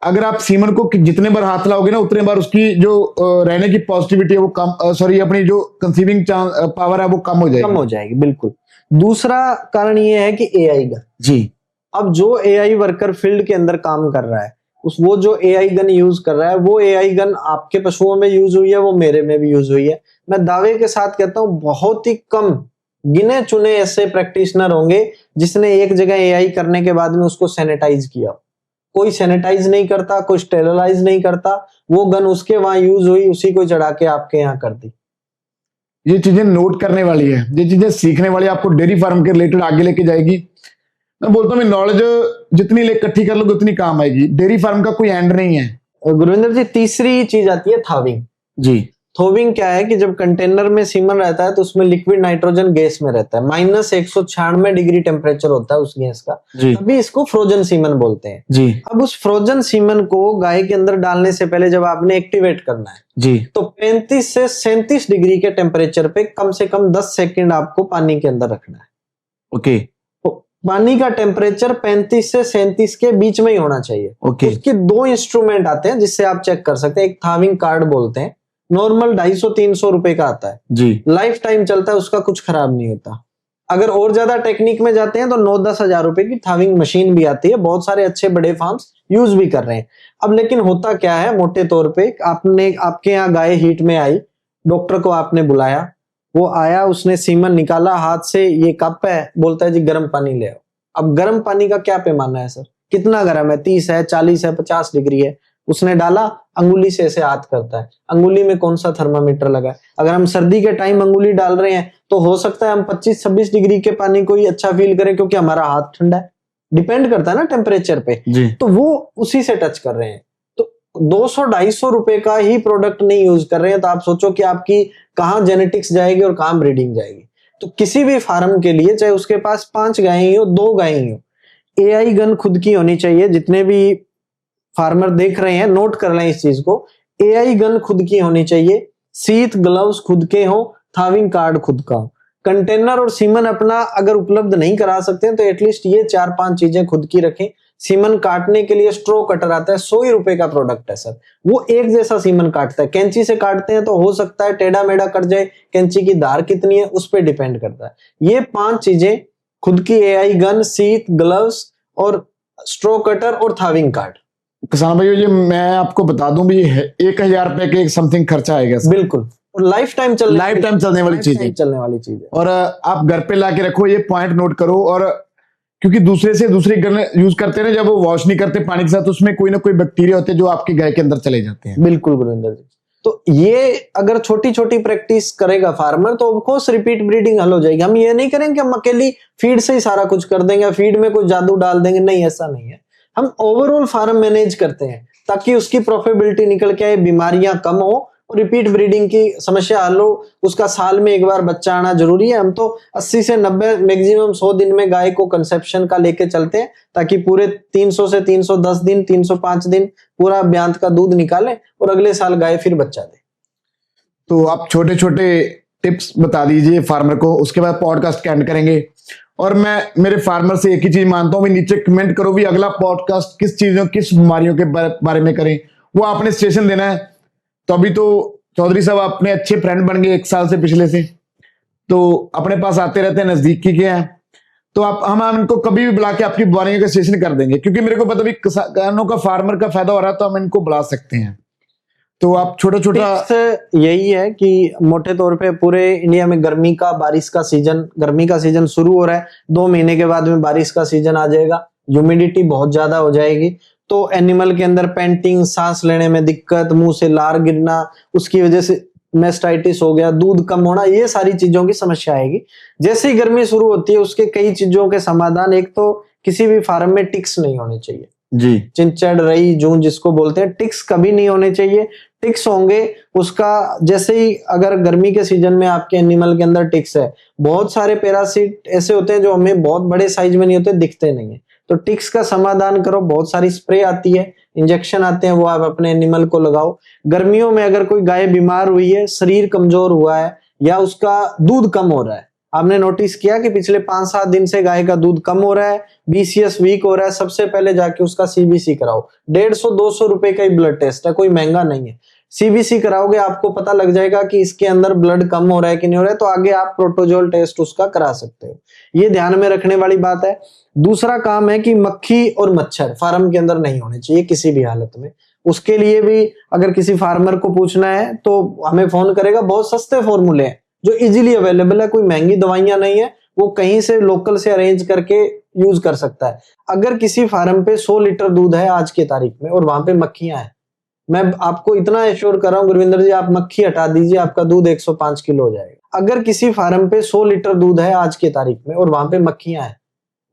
Speaker 2: अगर आप सीमन को जितने बार हाथ लाओगे ना, उतने बार उसकी जो रहने की पॉजिटिविटी है वो कम, अपनी जो कंसीविंग पावर है वो कम हो जाएगी।
Speaker 1: बिल्कुल। दूसरा कारण ये है कि एआई गन
Speaker 2: जी।
Speaker 1: अब जो एआई वर्कर फील्ड के अंदर काम कर रहा है, वो जो एआई गन यूज कर रहा है, वो एआई गन आपके पशुओं में यूज हुई है, वो मेरे में भी यूज हुई है। मैं दावे के साथ कहता हूं बहुत ही कम गिने चुने ऐसे प्रैक्टिशनर होंगे जिसने एक जगह एआई करने के बाद में उसको सैनिटाइज किया। कोई सैनिटाइज नहीं करता, कोई स्टेरिलाइज नहीं करता, वो गन उसके वहां यूज हुई, उसी को चढ़ा के आपके यहाँ कर दी।
Speaker 2: ये चीजें नोट करने वाली है, ये चीजें सीखने वाली, आपको डेयरी फार्म के रिलेटेड आगे लेके जाएगी। मैं बोलता हूँ नॉलेज जितनी इकट्ठी कर लोगे उतनी काम आएगी। डेयरी फार्म का कोई एंड नहीं है।
Speaker 1: गुरविंदर जी, तीसरी चीज आती है थाविंग।
Speaker 2: जी।
Speaker 1: थोविंग क्या है कि जब कंटेनर में सीमन रहता है तो उसमें लिक्विड नाइट्रोजन गैस में रहता है, -196 डिग्री टेम्परेचर होता है उस गैस का, तभी इसको फ्रोजन सीमन बोलते हैं।
Speaker 2: जी।
Speaker 1: अब उस फ्रोजन सीमन को गाय के अंदर डालने से पहले जब आपने एक्टिवेट करना है
Speaker 2: जी,
Speaker 1: तो 35 से 37 डिग्री के टेम्परेचर पे कम से कम 10 सेकेंड आपको पानी के अंदर रखना है।
Speaker 2: ओके।
Speaker 1: तो पानी का टेम्परेचर 35 से 37 के बीच में ही होना चाहिए।
Speaker 2: ओके।
Speaker 1: उसके 2 इंस्ट्रूमेंट आते हैं जिससे आप चेक कर सकते हैं। एक थाविंग कार्ड बोलते हैं, नॉर्मल 250-300 रुपए का आता है
Speaker 2: जी,
Speaker 1: लाइफ टाइम चलता है, उसका कुछ खराब नहीं होता। अगर और ज्यादा टेक्निक में जाते हैं तो 9-10 हजार रुपए की थाविंग मशीन भी आती है, बहुत सारे अच्छे बड़े फार्म्स यूज भी कर रहे हैं। अब लेकिन होता क्या है, मोटे तौर पे आपके यहाँ गाय हीट में आई, डॉक्टर को आपने बुलाया, वो आया, उसने सीमन निकाला हाथ से, ये कप है, बोलता है जी गर्म पानी ले आओ। अब गर्म पानी का क्या पैमाना है सर, कितना गर्म है, 30 है, 40 है, 50 डिग्री है, उसने डाला, अंगुली से ऐसे हाथ करता है, अंगुली में कौन सा थर्मामीटर लगा है। अगर हम सर्दी के टाइम अंगुली डाल रहे हैं तो हो सकता है हम 25-26 डिग्री के पानी को ही अच्छा फील करें क्योंकि हमारा हाथ ठंडा है, डिपेंड करता है ना टेम्परेचर पे
Speaker 2: जी।
Speaker 1: तो वो उसी से टच कर रहे हैं। तो 200-250 रुपए का ही प्रोडक्ट नहीं यूज कर रहे हैं, तो आप सोचो कि आपकी कहाँ जेनेटिक्स जाएगी और कहाँ ब्रीडिंग जाएगी। तो किसी भी फार्म के लिए, चाहे उसके पास 5 गायें ही हो, 2 गायें ही हो, एआई गन खुद की होनी चाहिए। जितने भी फार्मर देख रहे हैं नोट कर लें इस चीज को, एआई गन खुद की होनी चाहिए, सीट ग्लव्स खुद के हो, थाविंग कार्ड खुद का हो। कंटेनर और सीमन अपना अगर उपलब्ध नहीं करा सकते हैं तो एटलीस्ट ये 4-5 चीजें खुद की रखें। सीमन काटने के लिए स्ट्रो कटर आता है, 100 रुपए का प्रोडक्ट है सर, वो एक जैसा सीमन काटता है। कैंची से काटते हैं तो हो सकता है टेढ़ा मेढ़ा कट जाए, कैंची की धार कितनी है उस पर डिपेंड करता है। ये 5 चीजें खुद की, एआई गन, सीट, ग्लव्स और स्ट्रो कटर और थाविंग कार्ड।
Speaker 2: किसान भाइयों, ये मैं आपको बता दूं भी 1000 रुपए के समथिंग खर्चा आएगा।
Speaker 1: बिल्कुल, और लाइफ टाइम चलने
Speaker 2: वाली चीज है। और आप घर पे लाके रखो, ये पॉइंट नोट करो। और क्योंकि दूसरी गन यूज करते हैं, जब वो वॉश नहीं करते पानी के साथ, उसमें कोई ना कोई बैक्टीरिया होते हैं जो आपकी गाय के अंदर चले जाते हैं।
Speaker 1: बिल्कुल गुरविंदर जी, तो ये अगर छोटी छोटी प्रैक्टिस करेगा फार्मर तो ऑफकोर्स रिपीट ब्रीडिंग हल हो जाएगी। हम ये नहीं करेंगे हम अकेली फीड से ही सारा कुछ कर देंगे, फीड में कोई जादू डाल देंगे, नहीं, ऐसा नहीं है। हम ओवरऑल फार्म मैनेज करते हैं ताकि उसकी प्रॉफिटेबिलिटी निकल के आए, बीमारियां कम हो और रिपीट ब्रीडिंग की समस्या हल हो। उसका साल में एक बार बच्चा आना जरूरी है। हम तो 80 से 90 मैक्सिमम 100 दिन में गाय को कंसेप्शन का लेके चलते हैं ताकि पूरे 300 से 310 दिन, 305 दिन पूरा ब्यांत का दूध निकाले और अगले साल गाय फिर बच्चा दे।
Speaker 2: तो आप छोटे छोटे टिप्स बता दीजिए फार्मर को, उसके बाद पॉडकास्ट के एंड करेंगे। और मैं मेरे फार्मर से एक ही चीज मानता हूं, नीचे कमेंट करो भी अगला पॉडकास्ट किस चीजों, किस बीमारियों के बारे में करें। वो आपने स्टेशन देना है। तो अभी तो चौधरी साहब अपने अच्छे फ्रेंड बन गए 1 साल से पिछले से, तो अपने पास आते रहते हैं, नजदीकी के हैं, तो हम इनको कभी भी बुला के आपकी बोरिंग का स्टेशन कर देंगे, क्योंकि मेरे को पता भी किसानों का, फार्मर का फायदा हो रहा है, तो हम इनको बुला सकते हैं। तो आप छोटा छोटा
Speaker 1: यही है कि मोटे तौर पे पूरे इंडिया में गर्मी का सीजन शुरू हो रहा है, 2 महीने के बाद में बारिश का सीजन आ जाएगा, ह्यूमिडिटी बहुत ज्यादा हो जाएगी, तो एनिमल के अंदर पेंटिंग, सांस लेने में दिक्कत, मुंह से लार गिरना, उसकी वजह से मेस्टाइटिस हो गया, दूध कम होना, ये सारी चीजों की समस्या आएगी। जैसे ही गर्मी शुरू होती है उसके कई चीजों के समाधान, एक तो किसी भी फार्म में टिक्स नहीं होने चाहिए
Speaker 2: जी,
Speaker 1: चिंचड़, रई, जून जिसको बोलते हैं, टिक्स कभी नहीं होने चाहिए। टिक्स होंगे उसका, जैसे ही अगर गर्मी के सीजन में आपके एनिमल के अंदर टिक्स है, बहुत सारे पैरासिट ऐसे होते हैं जो हमें बहुत बड़े साइज में नहीं होते, दिखते नहीं है, तो टिक्स का समाधान करो। बहुत सारी स्प्रे आती है, इंजेक्शन आते हैं, वो आप अपने एनिमल को लगाओ। गर्मियों में अगर कोई गाय बीमार हुई है, शरीर कमजोर हुआ है या उसका दूध कम हो रहा है, आपने नोटिस किया कि पिछले 5-7 दिन से गाय का दूध कम हो रहा है, बीसीएस वीक हो रहा है, सबसे पहले जाके उसका सीबीसी कराओ। 150-200 रुपए का ही ब्लड टेस्ट है, कोई महंगा नहीं है। सीबीसी कराओगे आपको पता लग जाएगा कि इसके अंदर ब्लड कम हो रहा है कि नहीं हो रहा है, तो आगे आप प्रोटोजोल टेस्ट उसका करा सकते हो। ये ध्यान में रखने वाली बात है। दूसरा काम है कि मक्खी और मच्छर फार्म के अंदर नहीं होने चाहिए किसी भी हालत में। उसके लिए भी अगर किसी फार्मर को पूछना है तो हमें फोन करेगा। बहुत सस्ते फॉर्मूले हैं जो इजीली अवेलेबल है, कोई महंगी दवाइयां नहीं है, वो कहीं से लोकल से अरेंज करके यूज कर सकता है। अगर किसी फार्म पे 100 लीटर दूध है आज के तारीख में और वहां पे मक्खियां हैं, मैं आपको इतना एश्योर कर रहा हूं गुरविंदर जी, आप मक्खी हटा दीजिए, आपका दूध 105 किलो हो जाएगा। अगर किसी फार्म पे 100 लीटर दूध है आज के तारीख में और वहां पे मक्खियां हैं,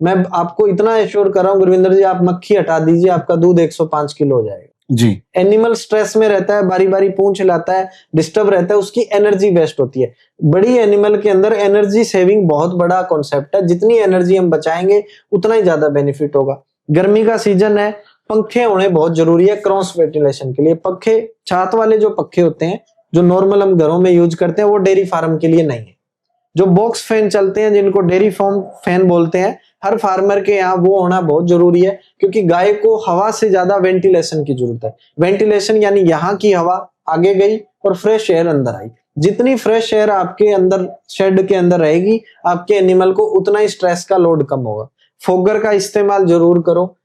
Speaker 1: मैं आपको इतना एश्योर कर रहा हूं गुरविंदर जी, आप मक्खी हटा दीजिए, आपका दूध 105 किलो हो जाएगा
Speaker 2: जी।
Speaker 1: एनिमल स्ट्रेस में रहता है, बारी बारी पूंछ हिलाता है, डिस्टर्ब रहता है, उसकी एनर्जी वेस्ट होती है। बड़ी एनिमल के अंदर एनर्जी सेविंग बहुत बड़ा कॉन्सेप्ट है, जितनी एनर्जी हम बचाएंगे उतना ही ज्यादा बेनिफिट होगा। गर्मी का सीजन है, पंखे होने बहुत जरूरी है क्रॉस वेंटिलेशन के लिए। पंखे, छात वाले जो पंखे होते हैं जो नॉर्मल हम घरों में यूज करते हैं, वो डेयरी फार्म के लिए नहीं है। जो बॉक्स फैन चलते हैं जिनको डेयरी फार्म फैन बोलते हैं, हर फार्मर के यहाँ वो होना बहुत जरूरी है, क्योंकि गाय को हवा से ज्यादा वेंटिलेशन की जरूरत है। वेंटिलेशन यानी यहाँ की हवा आगे गई और फ्रेश एयर अंदर आई। जितनी फ्रेश एयर आपके अंदर शेड के अंदर रहेगी, आपके एनिमल को उतना ही स्ट्रेस का लोड कम होगा। फोगर का इस्तेमाल जरूर करो।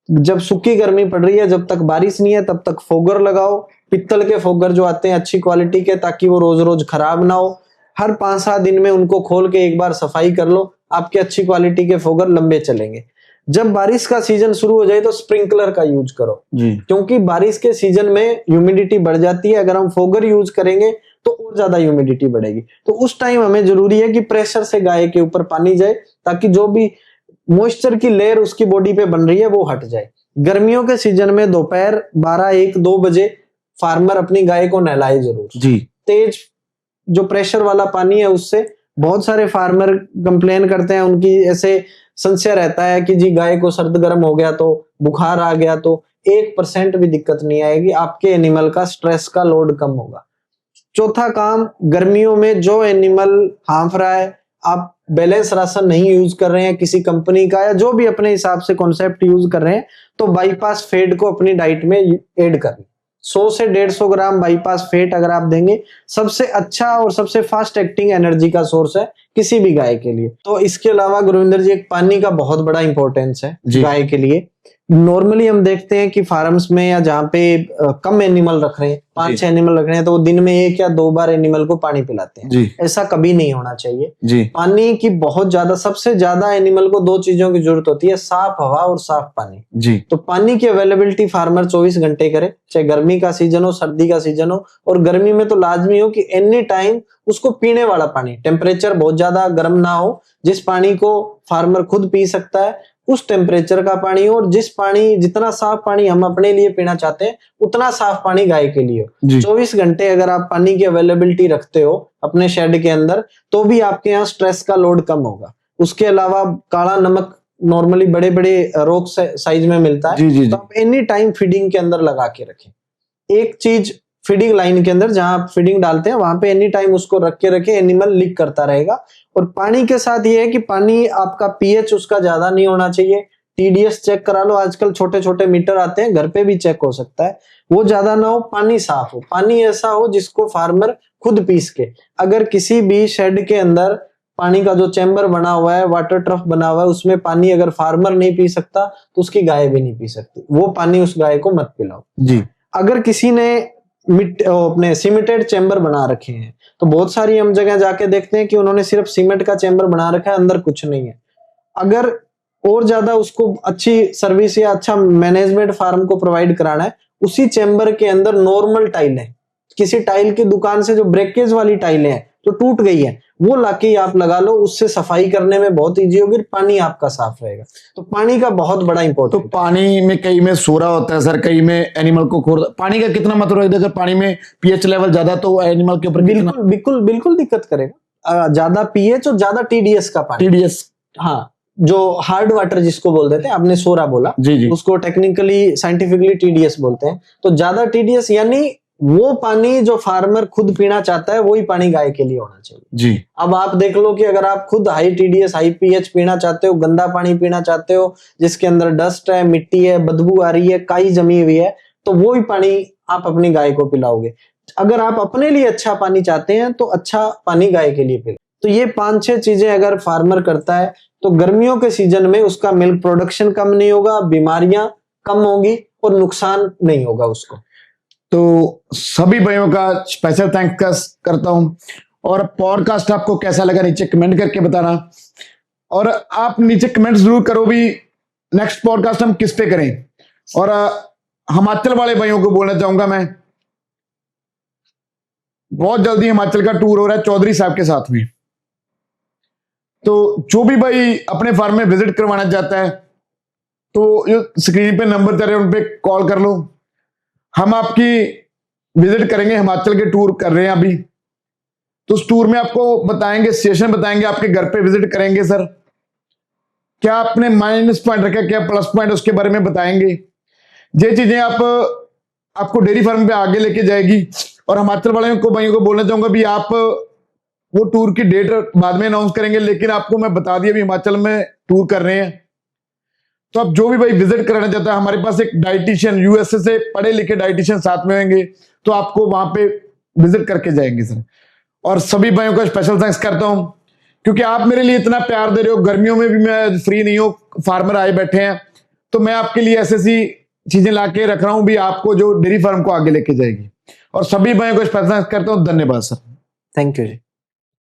Speaker 1: जब सूखी गर्मी पड़ रही है, जब तक बारिश नहीं है, तब तक फोगर लगाओ। पित्तल के फोगर जो आते हैं अच्छी क्वालिटी के, ताकि वो रोज रोज खराब ना हो। हर 5-7 दिन में उनको खोल के एक बार सफाई कर लो, आपके अच्छी क्वालिटी के फोगर लंबे चलेंगे। जब बारिश का सीजन शुरू हो जाए तो स्प्रिंकलर का यूज करो
Speaker 2: जी,
Speaker 1: क्योंकि बारिश के सीजन में ह्यूमिडिटी बढ़ जाती है। अगर हम फोगर यूज करेंगे तो और ज्यादा ह्यूमिडिटी बढ़ेगी। तो उस टाइम हमें जरूरी है कि प्रेशर से गाय के ऊपर पानी जाए, ताकि जो भी मॉइस्चर की लेयर उसकी बॉडी पे बन रही है वो हट जाए। गर्मियों के सीजन में दोपहर 12-1-2 बजे फार्मर अपनी गाय को नहलाए जरूर
Speaker 2: जी।
Speaker 1: तेज जो प्रेशर वाला पानी है उससे बहुत सारे फार्मर कंप्लेन करते हैं, उनकी ऐसे संशय रहता है कि जी गाय को सर्द गर्म हो गया तो, बुखार आ गया तो, 1% भी दिक्कत नहीं आएगी। आपके एनिमल का स्ट्रेस का लोड कम होगा। चौथा काम, गर्मियों में जो एनिमल हाँफ रहा है, आप बैलेंस राशन नहीं यूज कर रहे हैं किसी कंपनी का, या जो भी अपने हिसाब से कॉन्सेप्ट यूज कर रहे हैं, तो बाईपास फेड को अपनी डाइट में ऐड करें। 100 से 150 ग्राम बाईपास फेट अगर आप देंगे, सबसे अच्छा और सबसे फास्ट एक्टिंग एनर्जी का सोर्स है किसी भी गाय के लिए। तो इसके अलावा गुरविंदर जी, एक पानी का बहुत बड़ा इंपॉर्टेंस है गाय के लिए। नॉर्मली हम देखते हैं कि फार्म्स में या जहाँ पे कम एनिमल रख रहे हैं, 5-6 एनिमल रख रहे हैं, तो वो दिन में 1 या 2 बार एनिमल को पानी पिलाते हैं
Speaker 2: जी।
Speaker 1: ऐसा कभी नहीं होना चाहिए
Speaker 2: जी।
Speaker 1: पानी की बहुत ज्यादा, सबसे ज्यादा एनिमल को 2 चीजों की जरूरत होती है, साफ हवा और साफ पानी
Speaker 2: जी।
Speaker 1: तो पानी की अवेलेबिलिटी फार्मर 24 घंटे करे, चाहे गर्मी का सीजन हो, सर्दी का सीजन हो। और गर्मी में तो लाजमी हो कि एनी टाइम उसको पीने वाला पानी, टेम्परेचर बहुत ज्यादा गर्म ना हो, जिस पानी को फार्मर खुद पी सकता है उस टेम्परेचर का पानी हो, और जितना साफ पानी हम अपने लिए पीना चाहते हैं उतना साफ पानी गाय के लिए हो। 24 घंटे अगर आप पानी की अवेलेबिलिटी रखते हो अपने शेड के अंदर, तो भी आपके यहाँ स्ट्रेस का लोड कम होगा। उसके अलावा काला नमक नॉर्मली बड़े बड़े रोक साइज में मिलता है, तो आप एनी टाइम फीडिंग के अंदर लगा के रखें। एक चीज, फीडिंग लाइन के अंदर जहां आप फीडिंग डालते हैं वहां पे एनी टाइम उसको रख के रखें, एनिमल लीक करता रहेगा। और पानी के साथ ये है कि पानी आपका पीएच उसका ज्यादा नहीं होना चाहिए, टीडीएस चेक करा लो, आजकल छोटे छोटे मीटर आते हैं, घर पे भी चेक हो सकता है। वो ज्यादा ना हो, पानी साफ हो, पानी ऐसा हो जिसको फार्मर खुद पीस के, अगर किसी भी शेड के अंदर पानी का जो चैम्बर बना हुआ है, वाटर ट्रफ बना हुआ है, उसमें पानी अगर फार्मर नहीं पी सकता तो उसकी गाय भी नहीं पी सकती, वो पानी उस गाय को मत पिलाओ
Speaker 2: जी।
Speaker 1: अगर किसी ने अपने सीमेंटेड चैम्बर बना रखे हैं, तो बहुत सारी हम जगह जाके देखते हैं कि उन्होंने सिर्फ सीमेंट का चैम्बर बना रखा है, अंदर कुछ नहीं है। अगर और ज्यादा उसको अच्छी सर्विस या अच्छा मैनेजमेंट फार्म को प्रोवाइड कराना है, उसी चैम्बर के अंदर नॉर्मल टाइल है, किसी टाइल की दुकान से जो ब्रेकेज वाली टाइलें हैं जो टूट गई है, वो लाके आप लगा लो, उससे सफाई करने में बहुत इजी होगी, पानी आपका साफ रहेगा। तो पानी का बहुत बड़ा
Speaker 2: तो
Speaker 1: इंपॉर्टेंट।
Speaker 2: पानी में कई में सोरा होता है सर, कई में एनिमल को खोर, पानी का कितना मतलब है? अगर पानी में पीएच लेवल ज्यादा तो एनिमल के ऊपर
Speaker 1: बिल्कुल बिल्कुल बिल्कुल दिक्कत करेगा, ज्यादा पीएच और ज्यादा टीडीएस का पानी।
Speaker 2: टीडीएस,
Speaker 1: हाँ, जो हार्ड वाटर जिसको बोल देते हैं, आपने सोरा बोला,
Speaker 2: जी जी,
Speaker 1: उसको टेक्निकली साइंटिफिकली टीडीएस बोलते हैं। तो ज्यादा टीडीएस यानी वो पानी जो फार्मर खुद पीना चाहता है, वही पानी गाय के लिए होना चाहिए
Speaker 2: जी।
Speaker 1: अब आप देख लो कि अगर आप खुद हाई टीडीएस हाई पीएच पीना चाहते हो, गंदा पानी पीना चाहते हो जिसके अंदर डस्ट है, मिट्टी है, बदबू आ रही है, काई जमी हुई है, तो वो ही पानी आप अपनी गाय को पिलाओगे। अगर आप अपने लिए अच्छा पानी चाहते हैं तो अच्छा पानी गाय के लिए पिलाओ। तो ये 5-6 चीजें अगर फार्मर करता है तो गर्मियों के सीजन में उसका मिल्क प्रोडक्शन कम नहीं होगा, बीमारियां कम होगी और नुकसान नहीं होगा उसको।
Speaker 2: तो सभी भाइयों का स्पेशल थैंक्स करता हूं, और पॉडकास्ट आपको कैसा लगा नीचे कमेंट करके बताना, और आप नीचे कमेंट जरूर करो भी नेक्स्ट पॉडकास्ट हम किस पे करें। और हिमाचल वाले भाइयों को बोलना चाहूंगा मैं, बहुत जल्दी हिमाचल का टूर हो रहा है चौधरी साहब के साथ में, तो जो भी भाई अपने फार्म में विजिट करवाना चाहता है तो जो स्क्रीन पे नंबर दे रहे हैं उन पे कॉल कर लो, हम आपकी विजिट करेंगे। हिमाचल के टूर कर रहे हैं अभी, तो उस टूर में आपको बताएंगे, स्टेशन बताएंगे, आपके घर पे विजिट करेंगे सर, क्या आपने माइनस पॉइंट रखा, क्या प्लस पॉइंट, उसके बारे में बताएंगे। ये चीजें आपको डेयरी फार्म पे आगे लेके जाएगी। और हिमाचल वाले को भाइयों को बोलना चाहूंगा भी आप वो टूर की डेट बाद में अनाउंस करेंगे, लेकिन आपको मैं बता दिया भी हिमाचल में टूर कर रहे हैं। तो आप जो भी भाई विजिट कराना चाहता है, हमारे पास एक डाइटिशियन यूएसए से पढ़े लिखे डाइटिशियन साथ में होंगे, तो आपको वहां पे विजिट करके जाएंगे सर। और सभी भाइयों का स्पेशल थैंक्स करता हूं क्योंकि आप मेरे लिए इतना प्यार दे रहे हो। गर्मियों में भी मैं फ्री नहीं हूं, फार्मर आए बैठे हैं, तो मैं आपके लिए ऐसी ऐसी चीजें लाके रख रहा हूं भी आपको जो डेयरी फार्म को आगे लेके जाएगी। और सभी भाइयों को स्पेशल थैंक्स करता हूं। धन्यवाद सर।
Speaker 1: Thank you ji.